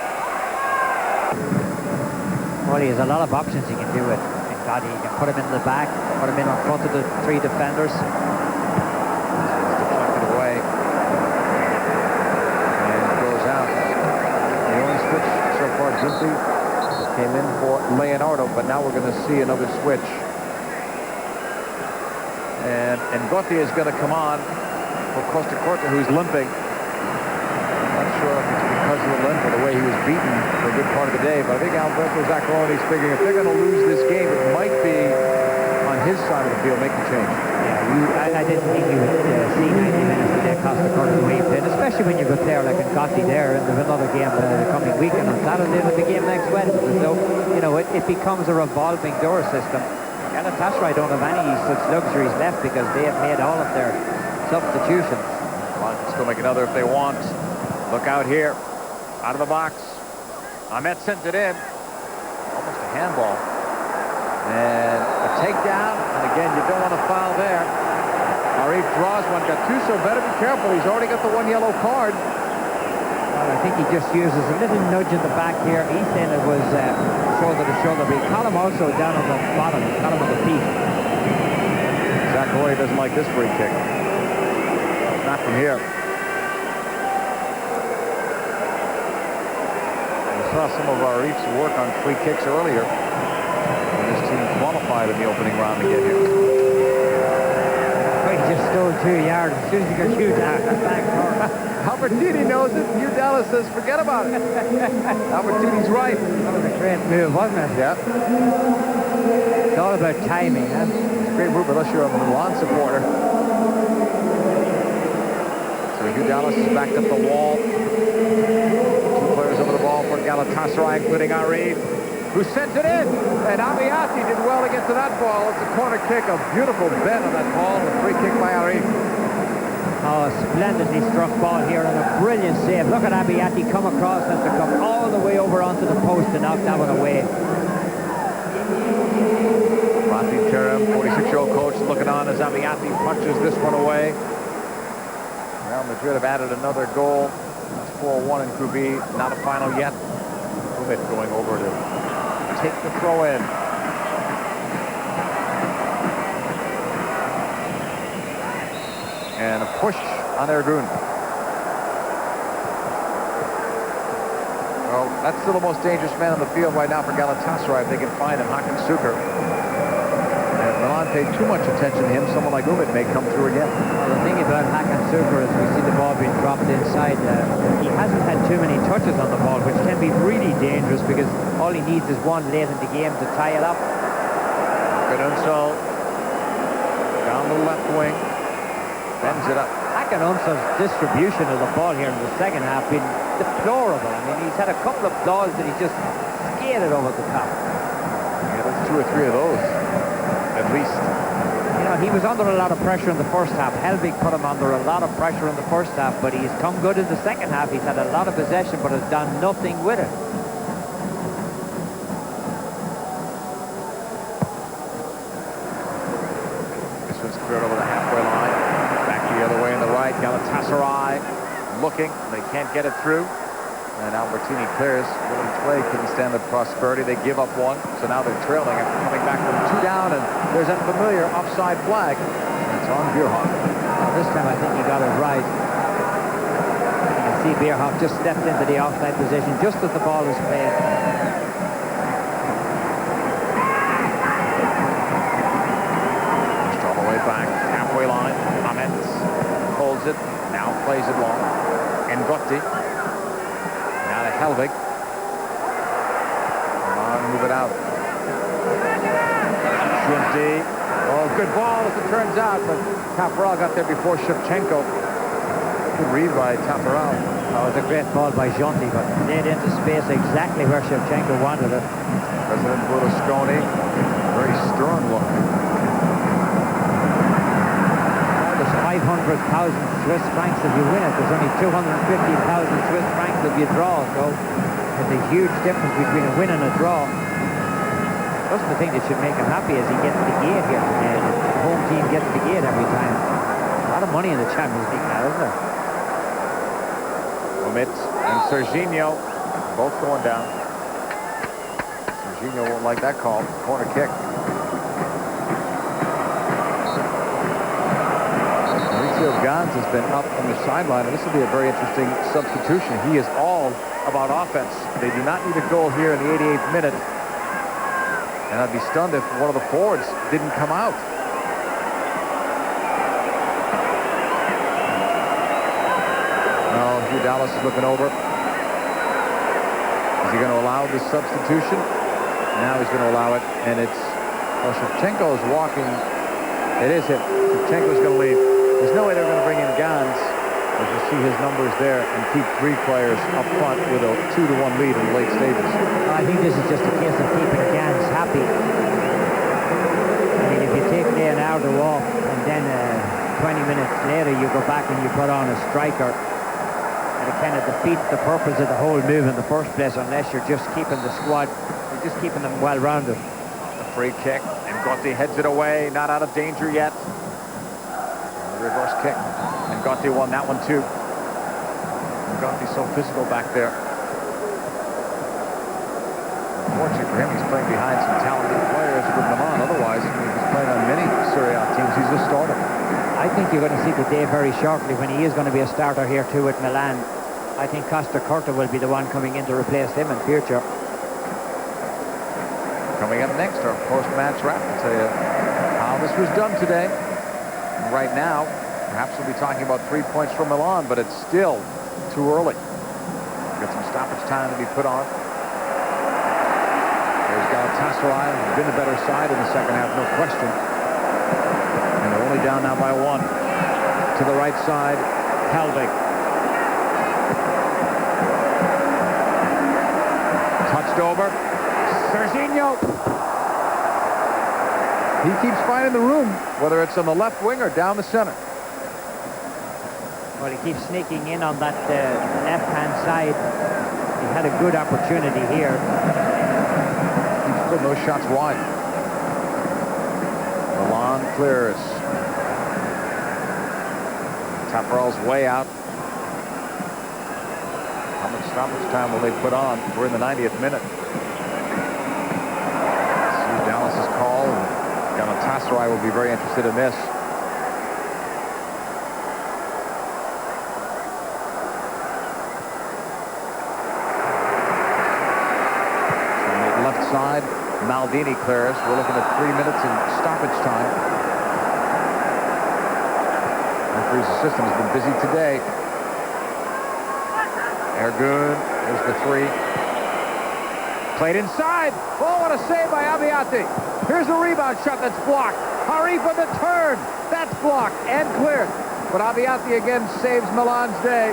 Well, he has a lot of options he can do it. Gotti, he can put him in the back, put him in on front of the 3 defenders. Deflected away. And it goes out. The only switch so far, Giusti came in for Leonardo, but now we're going to see another switch. And Gotti is going to come on for Costa Corta, who's limping. I'm not sure if it's because of the limp or the way he was beaten for a good part of the day, but I think Alberto Zaccaroni's figuring if they're going to lose this game, it might be on his side of the field making change. Yeah, I didn't think you would see 90 minutes today Costa Corta the way he played, especially when you've got there like Gotti there, and there's another game the coming weekend on Saturday, and the game next Wednesday. So, you know, it becomes a revolving door system. Galatasaray don't have any such luxuries left because they have made all of their substitutions. Well, can still make another if they want. Look out here. Out of the box. Ahmet sent it in. Almost a handball. And a takedown. And again, you don't want to foul there. Arif draws one. Gattuso better be careful. He's already got the 1 yellow card. Well, I think he just uses a little nudge in the back here. He's saying it was shoulder to shoulder. But he caught him also down on the bottom. He caught him on the feet. Zaccaroni doesn't like this free kick. Not from here. We saw some of Arif's work on free kicks earlier when this team qualified in the opening round to get here. He just stole 2 yards as soon as he could shoot that back door. Albertini knows it. Hugh Dallas says, forget about it. Albertini's right. That was a great move, wasn't it? Yeah. It's all about timing, huh? It's a great move unless you're a Milan supporter. So Hugh Dallas has backed up the wall. 2 players over the ball for Galatasaray, including Arif, who sent it in. And Amiati did well to get to that ball. It's a corner kick, a beautiful bend on that ball, and a free kick by Arif. Oh, a splendidly struck ball here and a brilliant save. Look at Abiati come across and to come all the way over onto the post and knock that one away. Fatih Terim, 46-year-old coach, looking on as Abiati punches this one away. Real Madrid have added another goal. That's 4-1 in Group B. Not a final yet. Umit going over to take the throw in. And a push on Ergun. Well, that's still the most dangerous man on the field right now for Galatasaray if they can find him, Hakan Şükür. And if Milan paid too much attention to him, someone like Umit may come through again. Well, the thing about Hakan Şükür is we see the ball being dropped inside. He hasn't had too many touches on the ball, which can be really dangerous because all he needs is one late in the game to tie it up. Hakan down the left wing. Bends it up. Hakan Unsal's distribution of the ball here in the second half been deplorable. I mean, he's had a couple of balls that he just skated over the top. Yeah, that's 2 or 3 of those, at least. You know, he was under a lot of pressure in the first half. Helbig put him under a lot of pressure in the first half, but he's come good in the second half. He's had a lot of possession, but has done nothing with it. This one's cleared over the halfway line. The other way in the right, Galatasaray looking. They can't get it through. And Albertini clears. William Clay couldn't stand the prosperity. They give up one. So now they're trailing after coming back from 2 down. And there's that familiar offside flag. on Bierhoff. This time I think he got it right. You can see Bierhoff just stepped into the offside position just as the ball was played. Just all the way back, halfway line. Ahmed holds it, now plays it long. Ngotti. Now to Helvig. Come on, move it out. Shunti. Oh, good ball as it turns out, but Tafarel got there before Shevchenko. Good read by Tafarel. Oh, it was a great ball by Jonti, but laid into space exactly where Shevchenko wanted it. President Berlusconi, very stern look. There's 500,000 Swiss francs if you win it. There's only 250,000 Swiss francs if you draw, so there's a huge difference between a win and a draw. That's the thing that should make him happy as he gets the gate here. The home team gets the gate every time. A lot of money in the Champions League now, isn't there? Omit and Serginho both going down. Serginho won't like that call. Corner kick. Mauricio Gans has been up on the sideline, and this will be a very interesting substitution. He is all about offense. They do not need a goal here in the 88th minute. And I'd be stunned if one of the forwards didn't come out. Now, Hugh Dallas is looking over. Is he going to allow this substitution? Now he's going to allow it, and it's... Well, Shevchenko is walking. It is him. Shevchenko's going to leave. There's no way they're going to bring in Gans, as you see his numbers there, and keep three players up front with a 2-1 lead in the late stages. I think this is just a case of keeping Gans happy. I mean, if you take Leonardo off and then 20 minutes later you go back and you put on a striker, and it kind of defeats the purpose of the whole move in the first place unless you're just keeping the squad, you're just keeping them well-rounded. A free kick, and Ngotti heads it away, not out of danger yet. The reverse kick, and Ngotti won that one too. Ngotti's so physical back there. Unfortunately for him, he's playing behind some talented players with Milan. Otherwise, if he's playing on many Serie A teams, he's a starter. I think you're going to see the day very shortly when he is going to be a starter here too at Milan. I think Costa Curta will be the one coming in to replace him in future. Coming up next, our post-match wrap. I'll tell you how this was done today. And right now, perhaps we'll be talking about 3 points from Milan, but it's still too early. Got some stoppage time to be put on. There's Galatasaray, who's been the better side in the second half, no question. And they're only down now by one. To the right side, Helvig. Touched over. Serginho. He keeps finding the room, whether it's on the left wing or down the center. Well, he keeps sneaking in on that left-hand side. He had a good opportunity here. He's putting those shots wide. Milan clears. Tafarel's way out. How much stoppage time will they put on? We're in the 90th minute. See Dallas's call. Galatasaray will be very interested in this. Side, Maldini clears. We're looking at 3 minutes in stoppage time. Referee's assistant has been busy today. Ergun, there's the three. Played inside. Oh, what a save by Abbiati. Here's a rebound shot that's blocked. Harif with the turn. That's blocked and cleared. But Abbiati again saves Milan's day.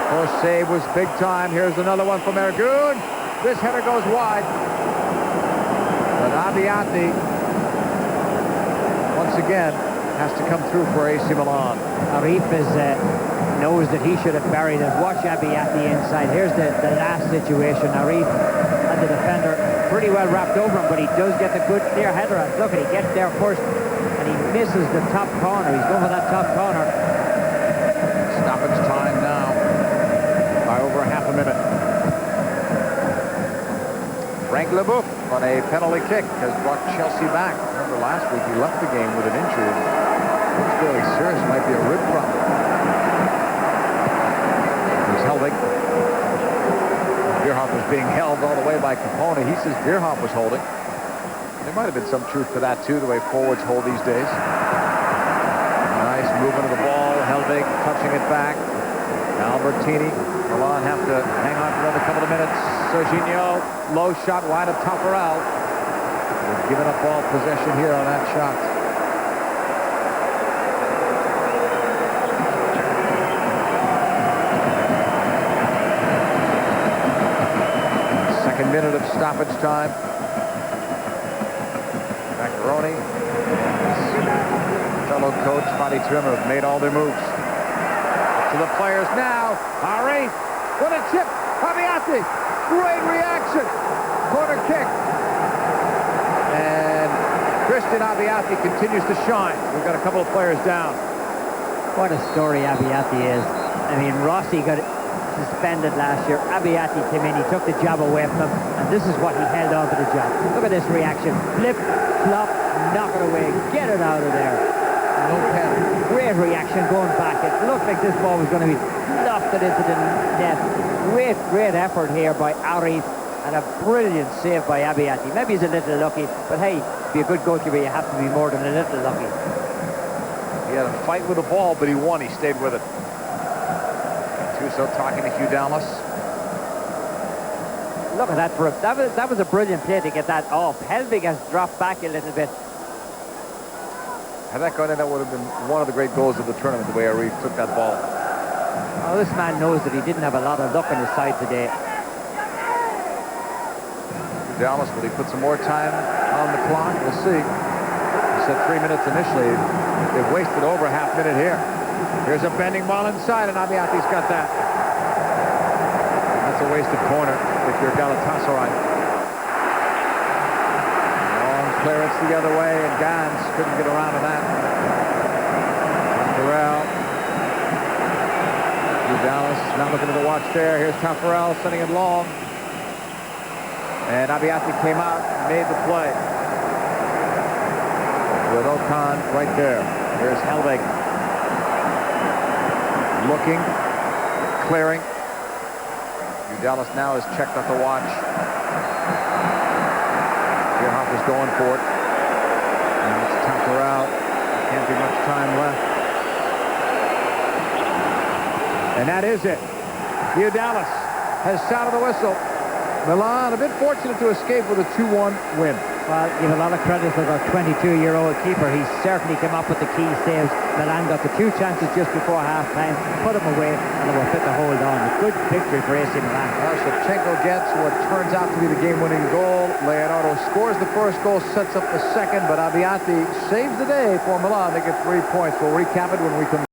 First save was big time. Here's another one from Ergun. This header goes wide. But Abbiati, once again, has to come through for AC Milan. Arif knows that he should have buried it. Watch Abbiati inside. Here's the last situation. Arif had the defender pretty well wrapped over him, but he does get the good clear header. And look, he gets there first, and he misses the top corner. He's going for that top corner. Stoppage time now. By over half a minute. Frank Leboeuf on a penalty kick has brought Chelsea back. Remember, after last week, he left the game with an injury. It was fairly serious. It might be a rib problem. There's Helvig. Bierhoff was being held all the way by Capone. He says Bierhoff was holding. There might have been some truth to that, too, the way forwards hold these days. Nice movement of the ball. Helvig touching it back. Albertini. Milan have to hang on for another couple of minutes. Serginho, low shot wide of Taffarel. They've given up ball possession here on that shot. Second minute of stoppage time. Macaroni and his fellow coach, Fadi Trimmer, have made all their moves. To the players now. Ari, what a chip. Abiati, great reaction. Corner kick. And Christian Abiati continues to shine. We've got a couple of players down. What a story Abiati is. I mean, Rossi got suspended last year. Abiati came in, he took the job away from him, and this is what he held on to the job. Look at this reaction. Flip, flop, knock it away. Get it out of there. No penalty. Great reaction going back. It looked like this ball was going to be lofted into the net. Great effort here by Ari, and a brilliant save by Abiati. Maybe he's a little lucky, but hey, to be a good goalkeeper, you have to be more than a little lucky. He had a fight with the ball, but he won. He stayed with it. Tuso talking to Hugh Dallas. Look at that. That was a brilliant play to get that off. Helvig has dropped back a little bit. Had that gone in, that would have been one of the great goals of the tournament, the way Ari took that ball. Oh, this man knows that he didn't have a lot of luck on his side today. Dallas, will he put some more time on the clock? We'll see. He said 3 minutes initially. They've wasted over a half minute here. Here's a bending ball inside, and Abiati's got that. That's a wasted corner if you're Galatasaray. Clearance the other way, and Gans couldn't get around to that. Taffarel. Dallas not looking at the watch there. Here's Taffarel sending it long. And Abiati came out and made the play. With Okan right there. Here's Helvig. Looking. Clearing. Dallas now has checked out the watch. Bierhoff is going for it. And it's Taffarel. Can't be much time left. And that is it. Hugh Dallas has sounded the whistle. Milan a bit fortunate to escape with a 2-1 win. Well, give a lot of credit to the 22-year-old keeper. He certainly came up with the key saves. Milan got the 2 chances just before half-time, put them away, and they were fit to hold on. A good victory for AC Milan. Shevchenko gets what turns out to be the game-winning goal. Leonardo scores the first goal, sets up the second, but Abiati saves the day for Milan. They get 3 points. We'll recap it when we come back.